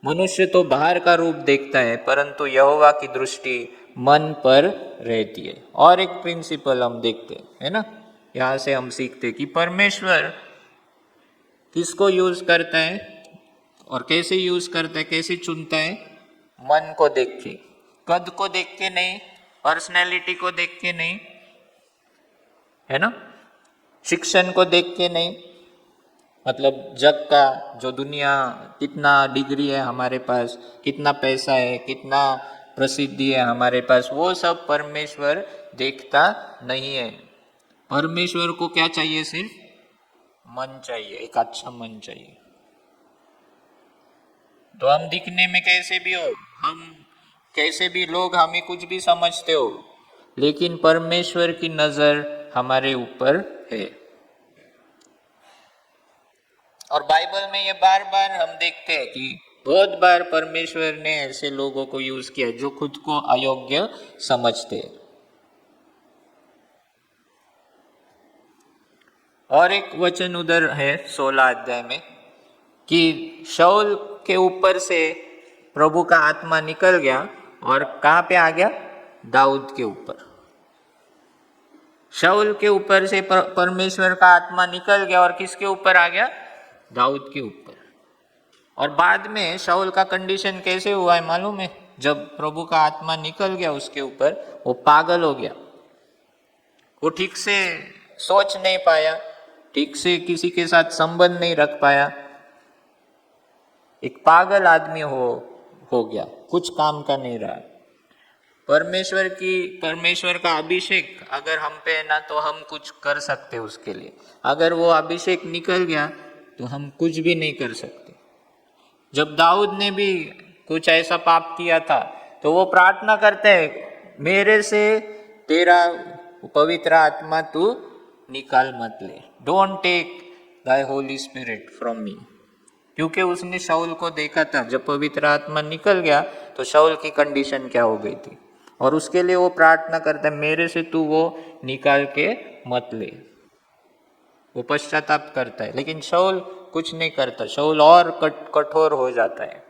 मनुष्य तो बाहर का रूप देखता है, परंतु यहोवा की दृष्टि मन पर रहती है। और एक प्रिंसिपल हम देखते हैं, है ना, यहाँ से हम सीखते हैं कि परमेश्वर किसको यूज करता है और कैसे यूज करता है, कैसे चुनता है। मन को देख के, कद को देख के नहीं, पर्सनैलिटी को देख के नहीं, है ना, शिक्षण को देख के नहीं, मतलब जग का जो दुनिया, कितना डिग्री है हमारे पास, कितना पैसा है, कितना प्रसिद्धि है हमारे पास, वो सब परमेश्वर देखता नहीं है। परमेश्वर को क्या चाहिए? सिर्फ मन चाहिए, एक अच्छा मन चाहिए। तो हम दिखने में कैसे भी हो, हम कैसे भी लोग हमें कुछ भी समझते हो, लेकिन परमेश्वर की नजर हमारे ऊपर है। और बाइबल में ये बार बार हम देखते हैं कि बहुत बार परमेश्वर ने ऐसे लोगों को यूज किया जो खुद को अयोग्य समझते हैं। और एक वचन उधर है 16 अध्याय में कि शाऊल के ऊपर से प्रभु का आत्मा निकल गया और कहाँ पे आ गया? दाऊद के ऊपर। शाऊल के ऊपर से परमेश्वर का आत्मा निकल गया और किसके ऊपर आ गया? दाऊद के ऊपर। और बाद में शाऊल का कंडीशन कैसे हुआ है मालूम है? जब प्रभु का आत्मा निकल गया उसके ऊपर, वो पागल हो गया। वो ठीक से सोच नहीं पाया, ठीक से किसी के साथ संबंध नहीं रख पाया, एक पागल आदमी हो गया, कुछ काम का नहीं रहा। परमेश्वर का अभिषेक अगर हम पे है ना, तो हम कुछ कर सकते उसके लिए। अगर वो अभिषेक निकल गया तो हम कुछ भी नहीं कर सकते। जब दाऊद ने भी कुछ ऐसा पाप किया था तो वो प्रार्थना करते हैं, मेरे से तेरा पवित्र आत्मा तू निकाल मत ले, don't take thy holy spirit from me. क्योंकि उसने शाऊल को देखा था, जब पवित्र आत्मा निकल गया तो शाऊल की कंडीशन क्या हो गई थी, और उसके लिए वो प्रार्थना करता है, मेरे से तू वो निकाल के मत ले। वो पश्चाताप करता है, लेकिन शाऊल कुछ नहीं करता, शाऊल और कठोर हो जाता है।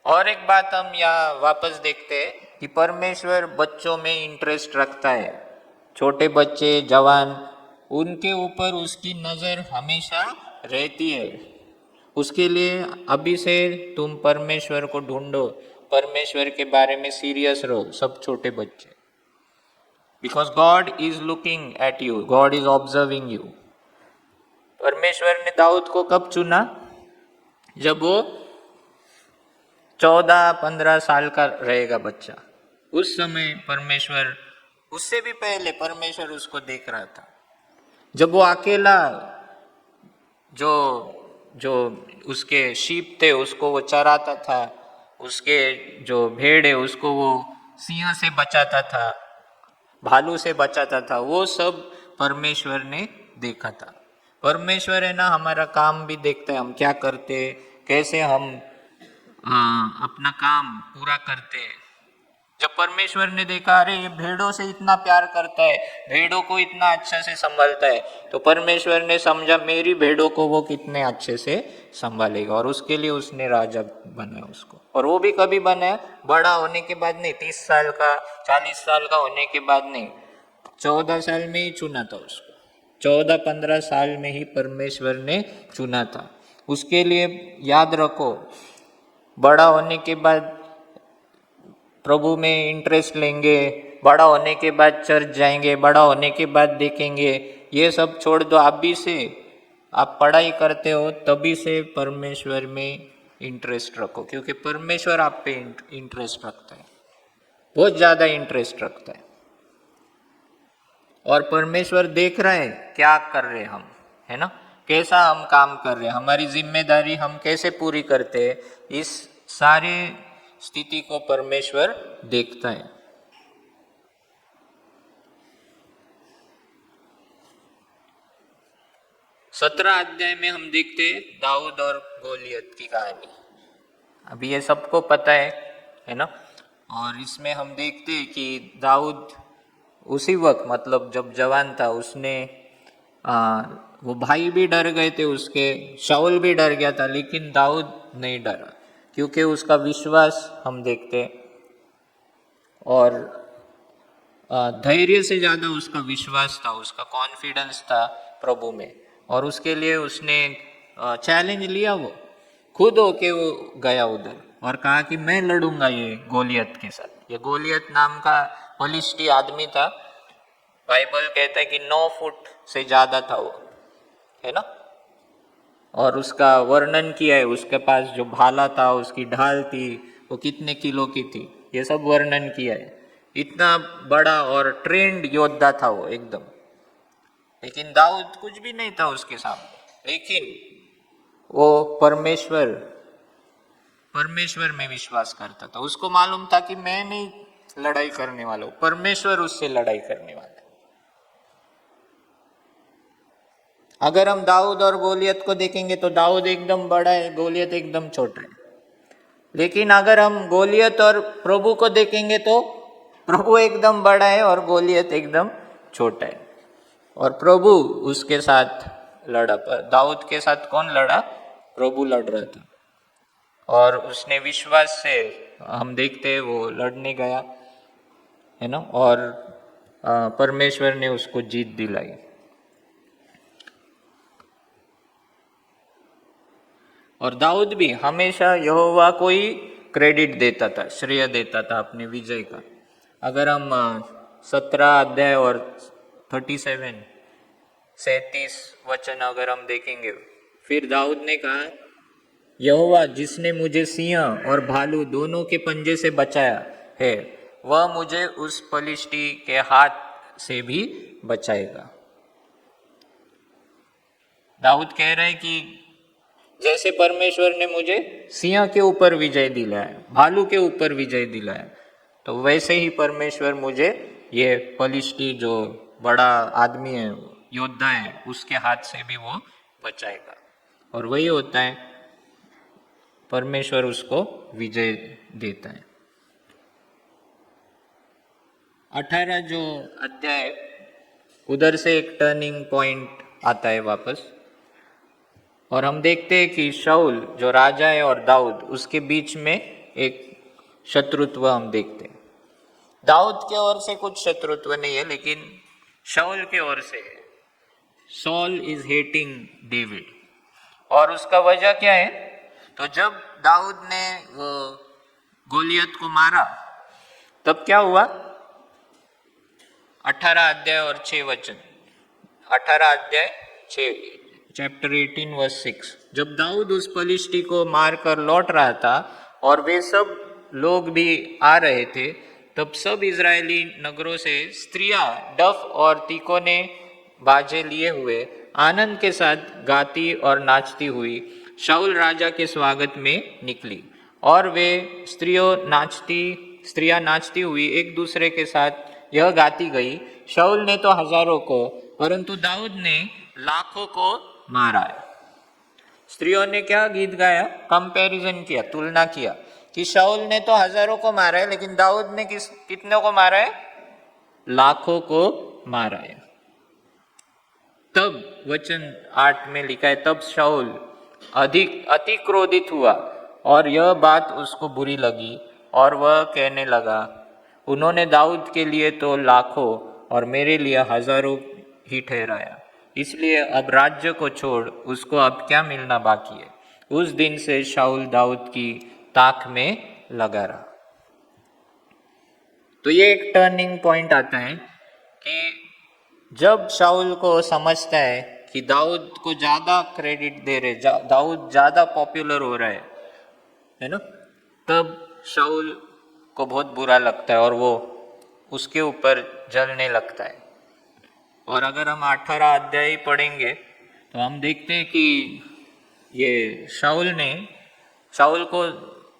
और एक बात हम यहाँ वापस देखते हैं कि परमेश्वर बच्चों में इंटरेस्ट रखता है। छोटे बच्चे, जवान, उनके ऊपर उसकी नजर हमेशा रहती है। उसके लिए अभी से तुम परमेश्वर को ढूंढो, परमेश्वर के बारे में सीरियस रहो, सब छोटे बच्चे। Because God is looking at you, God is observing you. परमेश्वर ने दाऊद को कब चुना? जब वो 14-15 साल का रहेगा बच्चा। उस समय परमेश्वर, उससे भी पहले परमेश्वर उसको देख रहा था। जब वो अकेला, जो उसके शीप थे उसको वो चराता था, उसके जो भेड़ है उसको वो सिंह से बचाता था, भालू से बचाता था, वो सब परमेश्वर ने देखा था। परमेश्वर है ना, हमारा काम भी देखता है, हम क्या करते, कैसे हम अपना काम पूरा करते हैं। जब परमेश्वर ने देखा अरे ये भेड़ों से इतना प्यार करता है, भेड़ों को इतना अच्छा से संभालता है, तो परमेश्वर ने समझा मेरी भेड़ों को वो कितने अच्छे से संभालेगा, और उसके लिए उसने राजा बनाया उसको। और वो भी कभी बनाया, बड़ा होने के बाद नहीं, 30 साल का 40 साल का होने के बाद नहीं, 14 साल में ही चुना था उसको। 14-15 साल में ही परमेश्वर ने चुना था। उसके लिए याद रखो, बड़ा होने के बाद प्रभु में इंटरेस्ट लेंगे, बड़ा होने के बाद चर्च जाएंगे, बड़ा होने के बाद देखेंगे, ये सब छोड़ दो। अभी से आप पढ़ाई करते हो तभी से परमेश्वर में इंटरेस्ट रखो, क्योंकि परमेश्वर आप पे इंटरेस्ट रखता है, बहुत ज़्यादा इंटरेस्ट रखता है। और परमेश्वर देख रहा है क्या कर रहे हम, है ना, कैसा हम काम कर रहे हैं, हमारी जिम्मेदारी हम कैसे पूरी करते हैं, इस सारे स्थिति को परमेश्वर देखता है। सत्रह अध्याय में हम देखते हैं दाऊद और गोलियत की कहानी। अभी ये सबको पता है ना। और इसमें हम देखते हैं कि दाऊद उसी वक्त, मतलब जब जवान था, उसने वो भाई भी डर गए थे उसके, शाऊल भी डर गया था, लेकिन दाऊद नहीं डरा, क्योंकि उसका विश्वास हम देखते हैं। और धैर्य से ज़्यादा उसका विश्वास था, उसका कॉन्फिडेंस था प्रभु में, और उसके लिए उसने चैलेंज लिया, वो खुद होके वो गया उधर और कहा कि मैं लड़ूंगा ये गोलियत के साथ। ये गोलियत नाम का फलिस्ती आदमी था, बाइबल कहता है कि 9 फुट से ज़्यादा था वो, है ना। और उसका वर्णन किया है, उसके पास जो भाला था, उसकी ढाल थी, वो कितने किलो की थी, ये सब वर्णन किया है। इतना बड़ा और ट्रेंड योद्धा था वो एकदम। लेकिन दाऊद कुछ भी नहीं था उसके सामने, लेकिन वो परमेश्वर में विश्वास करता था। उसको मालूम था कि मैं नहीं लड़ाई करने वाला हूं, परमेश्वर उससे लड़ाई करने वाला है। अगर हम दाऊद और गोलियत को देखेंगे तो दाऊद एकदम बड़ा है, गोलियत एकदम छोटा है। लेकिन अगर हम गोलियत और प्रभु को देखेंगे तो प्रभु एकदम बड़ा है और गोलियत एकदम छोटा है। और प्रभु उसके साथ लड़ा, पर दाऊद के साथ कौन लड़ा? प्रभु लड़ रहा था। और उसने विश्वास से, हम देखते हैं वो लड़ने गया, है ना, और परमेश्वर ने उसको जीत दिलाई। और दाऊद भी हमेशा यहोवा को ही क्रेडिट देता था, श्रेय देता था अपने विजय का। अगर हम 17 अध्याय और 37 वचन अगर हम देखेंगे, फिर दाऊद ने कहा, यहोवा जिसने मुझे सिंह और भालू दोनों के पंजे से बचाया है, वह मुझे उस फलिस्ती के हाथ से भी बचाएगा। दाऊद कह रहे हैं कि जैसे परमेश्वर ने मुझे सिंह के ऊपर विजय दिलाया, भालू के ऊपर विजय दिलाया, तो वैसे ही परमेश्वर मुझे ये फलिस्ती जो बड़ा आदमी है, योद्धा है, उसके हाथ से भी वो बचाएगा। और वही होता है, परमेश्वर उसको विजय देता है। 18 जो अध्याय, उधर से एक टर्निंग पॉइंट आता है वापस, और हम देखते हैं कि शाऊल जो राजा है और दाऊद, उसके बीच में एक शत्रुत्व हम देखते हैं। दाऊद के ओर से कुछ शत्रुत्व नहीं है, लेकिन शाऊल के ओर से है। Saul is hating David. और उसका वजह क्या है? तो जब दाऊद ने वो गोलियत को मारा, तब क्या हुआ? 18 अध्याय और 6 वचन, 18 अध्याय 6, चैप्टर 18 वर्स 6। जब दाऊद उस फलिस्ती को मारकर लौट रहा था और वे सब लोग भी आ रहे थे, तब सब इजरायली नगरों से स्त्रियां डफ और तिकोने बाजे लिए हुए आनंद के साथ गाती और नाचती हुई शाऊल राजा के स्वागत में निकली। और वे स्त्रियां नाचती हुई एक दूसरे के साथ यह गाती गई, शाऊल ने तो हजारों को, परंतु दाऊद ने लाखों को मारा है। स्त्रियों ने क्या गीत गाया, कंपैरिजन किया, तुलना किया कि शाऊल ने तो हजारों को मारा है, लेकिन दाऊद ने कितने को मारा है, लाखों को मारा है। तब वचन 8 में लिखा है, तब शाऊल अति क्रोधित हुआ और यह बात उसको बुरी लगी और वह कहने लगा, उन्होंने दाऊद के लिए तो लाखों और मेरे लिए हजारों ही ठहराया, इसलिए अब राज्य को छोड़ उसको अब क्या मिलना बाकी है। उस दिन से शाऊल दाऊद की ताक में लगा रहा। तो ये एक टर्निंग पॉइंट आता है कि जब शाऊल को समझता है कि दाऊद को ज्यादा क्रेडिट दे रहे, दाऊद ज्यादा पॉपुलर हो रहा है ना, तब शाऊल को बहुत बुरा लगता है और वो उसके ऊपर जलने लगता है। और अगर हम 18 अध्याय पढ़ेंगे तो हम देखते हैं कि ये शाऊल को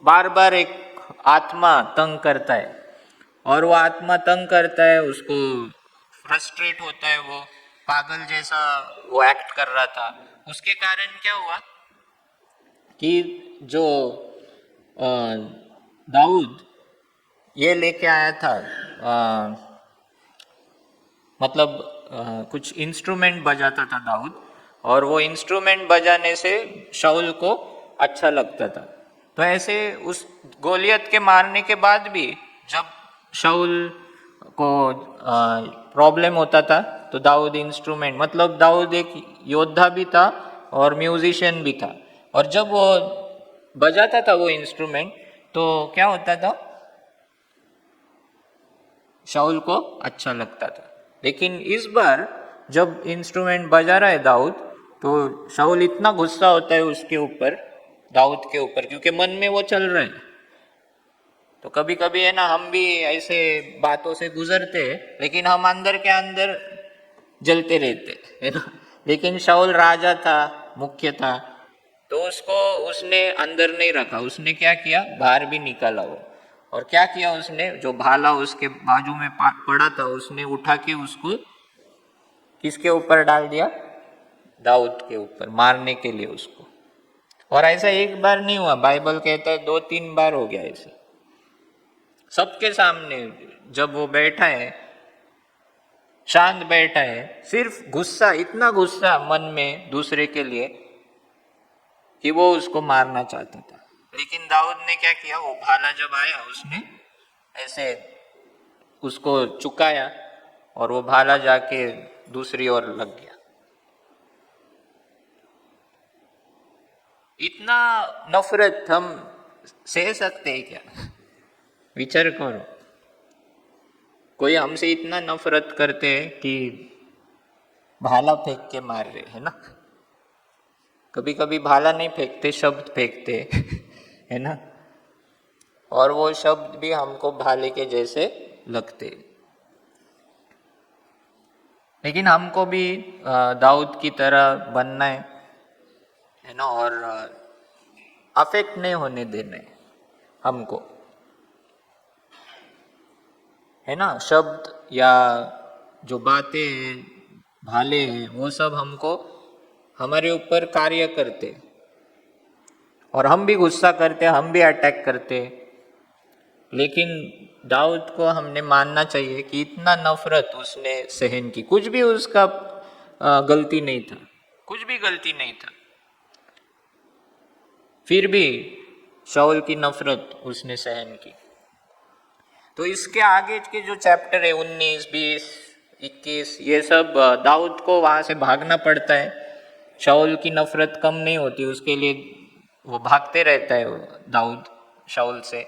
बार बार एक आत्मा तंग करता है, और वो आत्मा तंग करता है, उसको फ्रस्ट्रेट होता है, वो पागल जैसा वो एक्ट कर रहा था। उसके कारण क्या हुआ कि जो दाऊद ये लेके आया था, मतलब कुछ इंस्ट्रूमेंट बजाता था दाऊद, और वो इंस्ट्रूमेंट बजाने से शाऊल को अच्छा लगता था। तो ऐसे उस गोलियत के मारने के बाद भी जब शाऊल को प्रॉब्लम होता था तो दाऊद इंस्ट्रूमेंट, मतलब दाऊद एक योद्धा भी था और म्यूजिशियन भी था, और जब वो बजाता था वो इंस्ट्रूमेंट तो क्या होता था, शाऊल को अच्छा लगता था। लेकिन इस बार जब इंस्ट्रूमेंट बजा रहा है दाऊद, तो शाऊल इतना गुस्सा होता है उसके ऊपर, दाऊद के ऊपर, क्योंकि मन में वो चल रहा है। तो कभी कभी है ना, हम भी ऐसे बातों से गुजरते हैं, लेकिन हम अंदर के अंदर जलते रहते है ना। लेकिन शाऊल राजा था, मुख्य था, तो उसने अंदर नहीं रखा, उसने क्या किया, बाहर भी निकाला वो। और क्या किया उसने, जो भाला उसके बाजू में पड़ा था उसने उठा के उसको किसके ऊपर डाल दिया, दाऊद के ऊपर, मारने के लिए उसको। और ऐसा एक बार नहीं हुआ, बाइबल कहता है 2-3 बार हो गया ऐसे, सबके सामने। जब वो बैठा है, शांत बैठा है, सिर्फ गुस्सा, इतना गुस्सा मन में दूसरे के लिए कि वो उसको मारना चाहता था। लेकिन दाऊद ने क्या किया, वो भाला जब आया उसने ऐसे उसको चुकाया और वो भाला जाके दूसरी ओर लग गया। इतना नफरत हम सह सकते हैं क्या? विचार करो, कोई हमसे इतना नफरत करते हैं कि भाला फेंक के मार रहे है ना। कभी कभी भाला नहीं फेंकते, शब्द फेंकते है ना, और वो शब्द भी हमको भाले के जैसे लगते। लेकिन हमको भी दाऊद की तरह बनना है ना, और अफेक्ट नहीं होने देना है हमको, है ना। शब्द या जो बातें हैं, भाले हैं, वो सब हमको हमारे ऊपर कार्य करते, और हम भी गुस्सा करते, हम भी अटैक करते। लेकिन दाऊद को हमने मानना चाहिए कि इतना नफरत उसने सहन की, कुछ भी उसका गलती नहीं था, कुछ भी गलती नहीं था, फिर भी शाऊल की नफरत उसने सहन की। तो इसके आगे के जो चैप्टर है 19, 20, 21, ये सब दाऊद को वहां से भागना पड़ता है। शाऊल की नफरत कम नहीं होती, उसके लिए वो भागते रहता है दाऊद शाऊल से,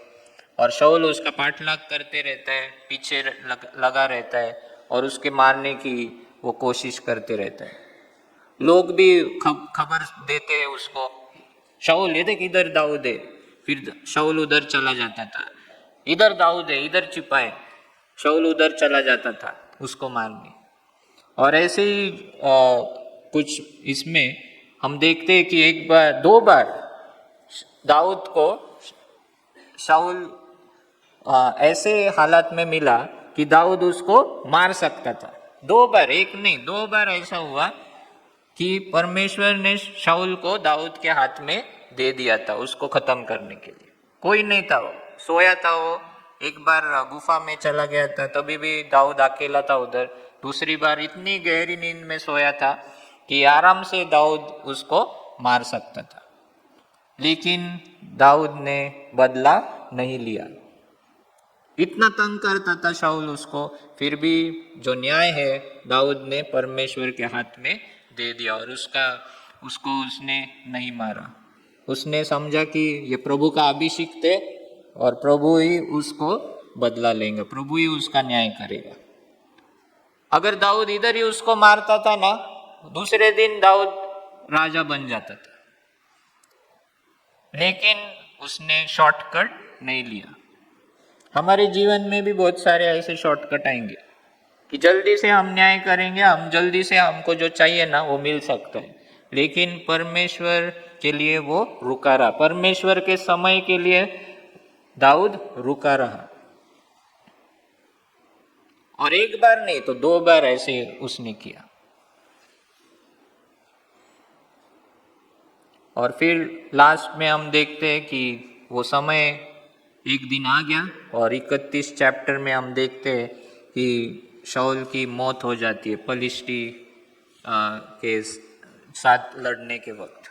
और शाऊल उसका पाठलाग करते रहता है, पीछे लगा रहता है, और उसके मारने की वो कोशिश करते रहता है। लोग भी खबर देते हैं उसको, शाऊल ये देख इधर दाऊद है, फिर शाऊल उधर चला जाता था, इधर दाऊद है, इधर छिपा है, शाऊल उधर चला जाता था उसको मारने। और ऐसे ही कुछ इसमें हम देखते हैं कि एक बार, 2 बार दाऊद को शाऊल ऐसे हालात में मिला कि दाऊद उसको मार सकता था। 2 बार, एक नहीं 2 बार ऐसा हुआ कि परमेश्वर ने शाऊल को दाऊद के हाथ में दे दिया था उसको खत्म करने के लिए। कोई नहीं था, वो सोया था, वो एक बार गुफा में चला गया था, तभी भी दाऊद अकेला था उधर। दूसरी बार इतनी गहरी नींद में सोया था कि आराम से दाऊद उसको मार सकता था, लेकिन दाऊद ने बदला नहीं लिया। इतना तंग करता था शाऊल उसको, फिर भी जो न्याय है दाऊद ने परमेश्वर के हाथ में दे दिया और उसको उसने नहीं मारा। उसने समझा कि ये प्रभु का अभिषेक थे और प्रभु ही उसको बदला लेंगे, प्रभु ही उसका न्याय करेगा। अगर दाऊद इधर ही उसको मारता था ना, दूसरे दिन दाऊद राजा बन जाता था, लेकिन उसने शॉर्टकट नहीं लिया। हमारे जीवन में भी बहुत सारे ऐसे शॉर्टकट आएंगे कि जल्दी से हम न्याय करेंगे, हम जल्दी से हमको जो चाहिए ना वो मिल सकता है, लेकिन परमेश्वर के लिए वो रुका रहा। परमेश्वर के समय के लिए दाऊद रुका रहा, और एक बार नहीं तो 2 बार ऐसे उसने किया। और फिर लास्ट में हम देखते हैं कि वो समय एक दिन आ गया और 31 चैप्टर में हम देखते हैं कि शाऊल की मौत हो जाती है फलिश्ती के साथ लड़ने के वक्त।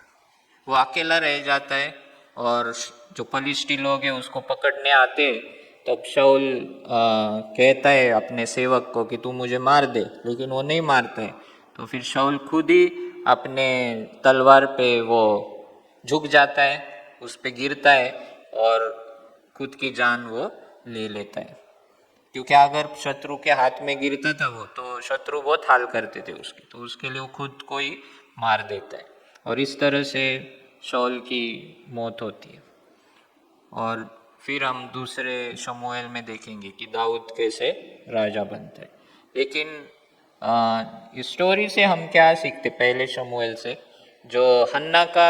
वो अकेला रह जाता है और जो फलिश्ती लोग हैं उसको पकड़ने आते हैं। तब शाऊल कहता है अपने सेवक को कि तू मुझे मार दे, लेकिन वो नहीं मारता है। तो फिर शाऊल खुद ही अपने तलवार पे वो झुक जाता है, उस पे गिरता है और खुद की जान वो ले लेता है, क्योंकि अगर शत्रु के हाथ में गिरता था वो तो शत्रु बहुत हाल करते थे उसकी, तो उसके लिए वो खुद को ही मार देता है। और इस तरह से शाऊल की मौत होती है। और फिर हम दूसरे शमूएल में देखेंगे कि दाऊद कैसे राजा बनता है। लेकिन इस स्टोरी से हम क्या सीखते, पहले शमूएल से जो हन्ना का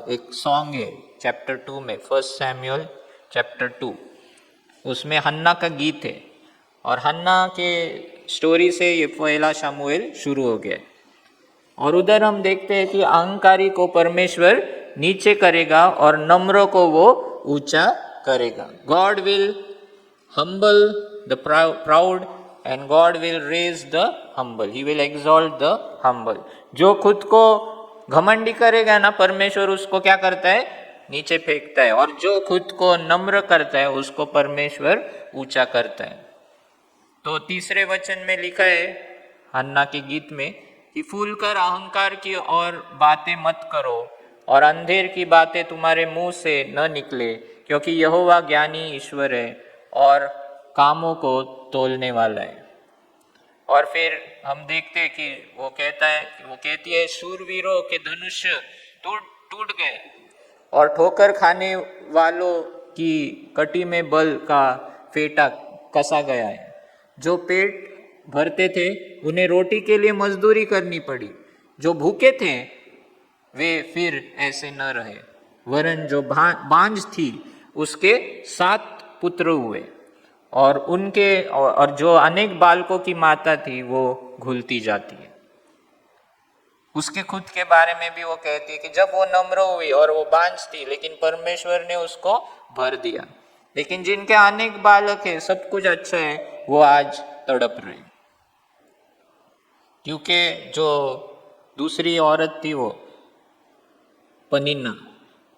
एक सॉन्ग है चैप्टर 2 में, 1 सैमुएल चैप्टर 2, उसमें हन्ना का गीत है, और हन्ना के स्टोरी से ये पहला शमूएल शुरू हो गया है। और उधर हम देखते हैं कि अहंकारी को परमेश्वर नीचे करेगा और नम्र को वो ऊंचा करेगा। God will humble the proud and God will raise the humble, he will exalt the humble. जो खुद को घमंडी करेगा ना, परमेश्वर उसको क्या करता है, नीचे फेंकता है, और जो खुद को नम्र करता है उसको परमेश्वर ऊंचा करता है। तो तीसरे वचन में लिखा है हन्ना के गीत में कि फूल कर अहंकार की और बातें मत करो, और अंधेर की बातें तुम्हारे मुंह से न निकले, क्योंकि यहोवा ज्ञानी ईश्वर है और कामों को तोलने वाला है। और फिर हम देखते हैं कि वो कहती है शूरवीरों के धनुष टूट गए और ठोकर खाने वालों की कटी में बल का फेंटा कसा गया है। जो पेट भरते थे उन्हें रोटी के लिए मजदूरी करनी पड़ी, जो भूखे थे वे फिर ऐसे न रहे, वरन जो बांझ थी उसके 7 पुत्र हुए, और जो अनेक बालकों की माता थी वो घुलती जाती है। उसके खुद के बारे में भी वो कहती है कि जब वो नम्र हुई और वो बांझ थी, लेकिन परमेश्वर ने उसको भर दिया। लेकिन जिनके अनेक बालक है, सब कुछ अच्छा है, वो आज तड़प रहे, क्योंकि जो दूसरी औरत थी वो पनिन्ना,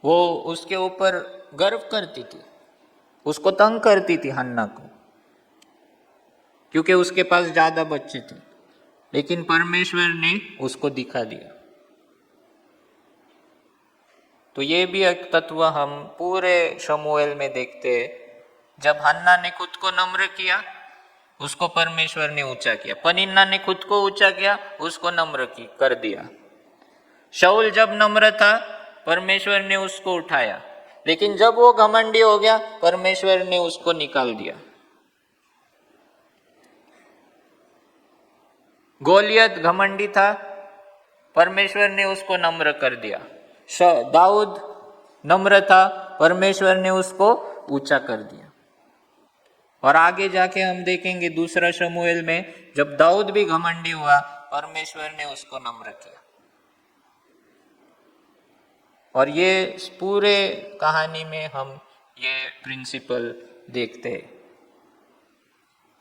वो उसके ऊपर गर्व करती थी, उसको तंग करती थी हन्ना को, क्योंकि उसके पास ज्यादा बच्चे थे। लेकिन परमेश्वर ने उसको दिखा दिया। तो ये भी एक तत्व हम पूरे शमूएल में देखते हैं। जब हन्ना ने खुद को नम्र किया, उसको परमेश्वर ने ऊंचा किया। पनिन्ना ने खुद को ऊंचा किया, उसको नम्र कर दिया। शाऊल जब नम्र था, परमेश्वर ने उसको उठाया, लेकिन जब वो घमंडी हो गया, परमेश्वर ने उसको निकाल दिया। गोलियत घमंडी था, परमेश्वर ने उसको नम्र कर दिया। दाऊद नम्र था, परमेश्वर ने उसको ऊंचा कर दिया। और आगे जाके हम देखेंगे दूसरा शमूएल में, जब दाऊद भी घमंडी हुआ, परमेश्वर ने उसको नम्र किया। और ये पूरे कहानी में हम ये प्रिंसिपल देखते हैं।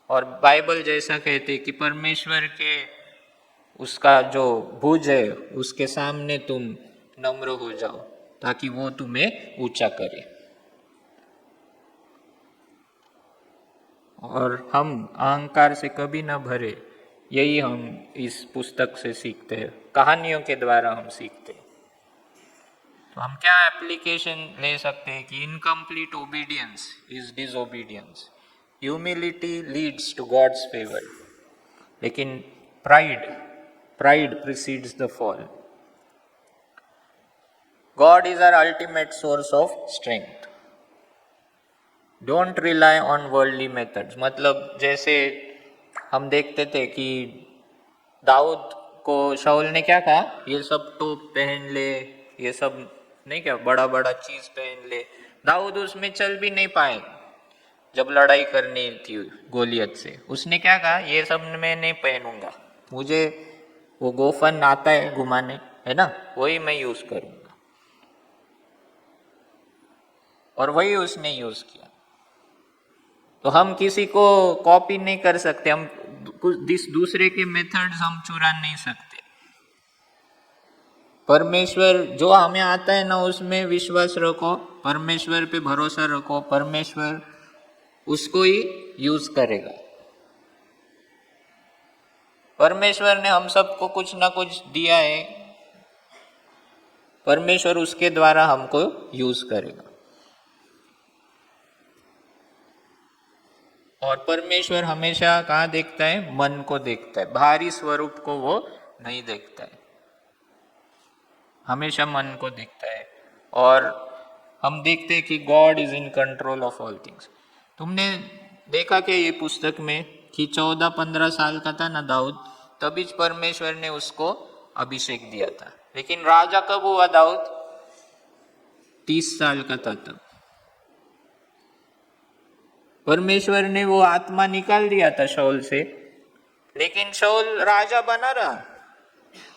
और बाइबल जैसा कहते कि परमेश्वर के उसका जो भुज है उसके सामने तुम नम्र हो जाओ ताकि वो तुम्हें ऊंचा करे। और हम अहंकार से कभी ना भरे, यही हम इस पुस्तक से सीखते हैं, कहानियों के द्वारा हम सीखते हैं। तो हम क्या एप्लीकेशन ले सकते हैं कि incomplete obedience is disobedience, humility leads to God's favour, लेकिन pride precedes the fall. God is our ultimate source of strength. Don't rely on worldly methods. मतलब जैसे हम देखते थे कि दाऊद को शाऊल ने क्या कहा, ये सब टोप पहन ले, ये सब नहीं, क्या बड़ा बड़ा चीज पहन ले। दाऊद उसमें चल भी नहीं पाए जब लड़ाई करनी थी गोलियत से। उसने क्या कहा, ये सब मैं नहीं पहनूंगा, मुझे वो गोफन आता है घुमाने, है ना, वही मैं यूज करूंगा। और वही उसने यूज किया। तो हम किसी को कॉपी नहीं कर सकते, हम दूसरे के मेथड्स हम चुरा नहीं सकते। परमेश्वर जो हमें आता है ना उसमें विश्वास रखो, परमेश्वर पे भरोसा रखो, परमेश्वर उसको ही यूज करेगा। परमेश्वर ने हम सबको कुछ ना कुछ दिया है, परमेश्वर उसके द्वारा हमको यूज करेगा। और परमेश्वर हमेशा कहाँ देखता है, मन को देखता है, बाहरी स्वरूप को वो नहीं देखता है, हमेशा मन को देखता है। और हम देखते हैं कि God is in control of all things. तुमने देखा कि ये पुस्तक में कि 14-15 साल का था ना दाऊद, तभी परमेश्वर ने उसको अभिषेक दिया था। लेकिन राजा कब हुआ दाऊद, 30 साल का था तब। परमेश्वर ने वो आत्मा निकाल दिया था शाऊल से, लेकिन शाऊल राजा बना रहा।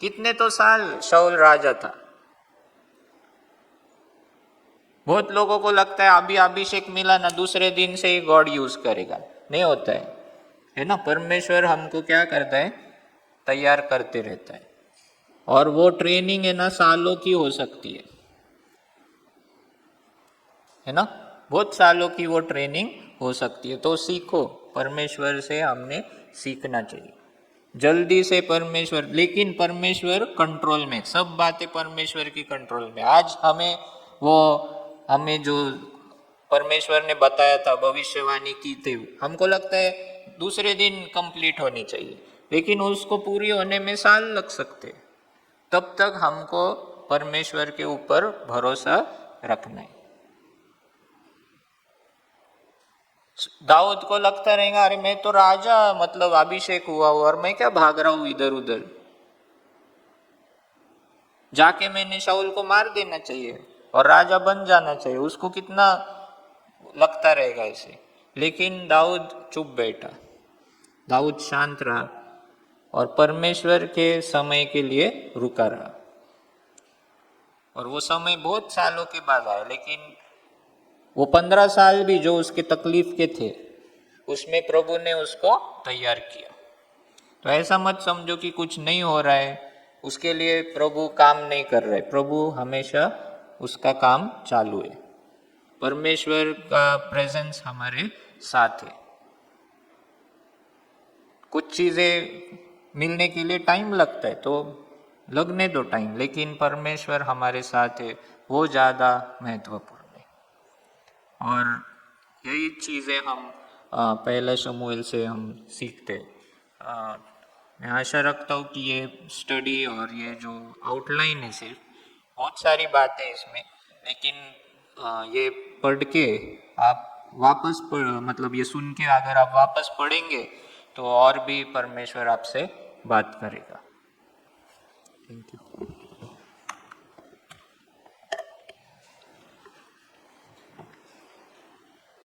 कितने तो साल शाऊल राजा था। बहुत लोगों को लगता है अभी अभिषेक मिला ना दूसरे दिन से ही गॉड यूज करेगा, नहीं होता है ना। परमेश्वर हमको क्या करता है, तैयार करते रहता है। और वो ट्रेनिंग है ना सालों की हो सकती है ना, बहुत सालों की वो ट्रेनिंग हो सकती है। तो सीखो, परमेश्वर से हमने सीखना चाहिए जल्दी से परमेश्वर। लेकिन परमेश्वर कंट्रोल में, सब बातें परमेश्वर की कंट्रोल में। आज हमें जो परमेश्वर ने बताया था, भविष्यवाणी की थी, हमको लगता है दूसरे दिन कंप्लीट होनी चाहिए, लेकिन उसको पूरी होने में साल लग सकते। तब तक हमको परमेश्वर के ऊपर भरोसा रखना है। दाऊद को लगता रहेगा अरे मैं तो राजा, मतलब अभिषेक हुआ और मैं क्या भाग रहा हूं इधर उधर, जाके मैंने शाऊल को मार देना चाहिए और राजा बन जाना चाहिए। उसको कितना लगता रहेगा इसे। लेकिन दाऊद चुप बैठा, दाऊद शांत रहा और परमेश्वर के समय के लिए रुका रहा। और वो समय बहुत सालों के बाद आया, लेकिन वो 15 साल भी जो उसके तकलीफ के थे उसमें प्रभु ने उसको तैयार किया। तो ऐसा मत समझो कि कुछ नहीं हो रहा है उसके लिए प्रभु काम नहीं कर रहे। प्रभु हमेशा उसका काम चालू है, परमेश्वर का प्रेजेंस हमारे साथ है। कुछ चीजें मिलने के लिए टाइम लगता है तो लगने दो टाइम, लेकिन परमेश्वर हमारे साथ है, वो ज्यादा महत्वपूर्ण है। और यही चीजें हम पहले शमूएल से हम सीखते हैं। मैं आशा रखता हूँ कि ये स्टडी और ये जो आउटलाइन है, सिर्फ बहुत सारी बातें इसमें, लेकिन ये पढ़ के आप वापस मतलब ये सुन के अगर आप वापस पढ़ेंगे तो और भी परमेश्वर आपसे बात करेगा। Thank you.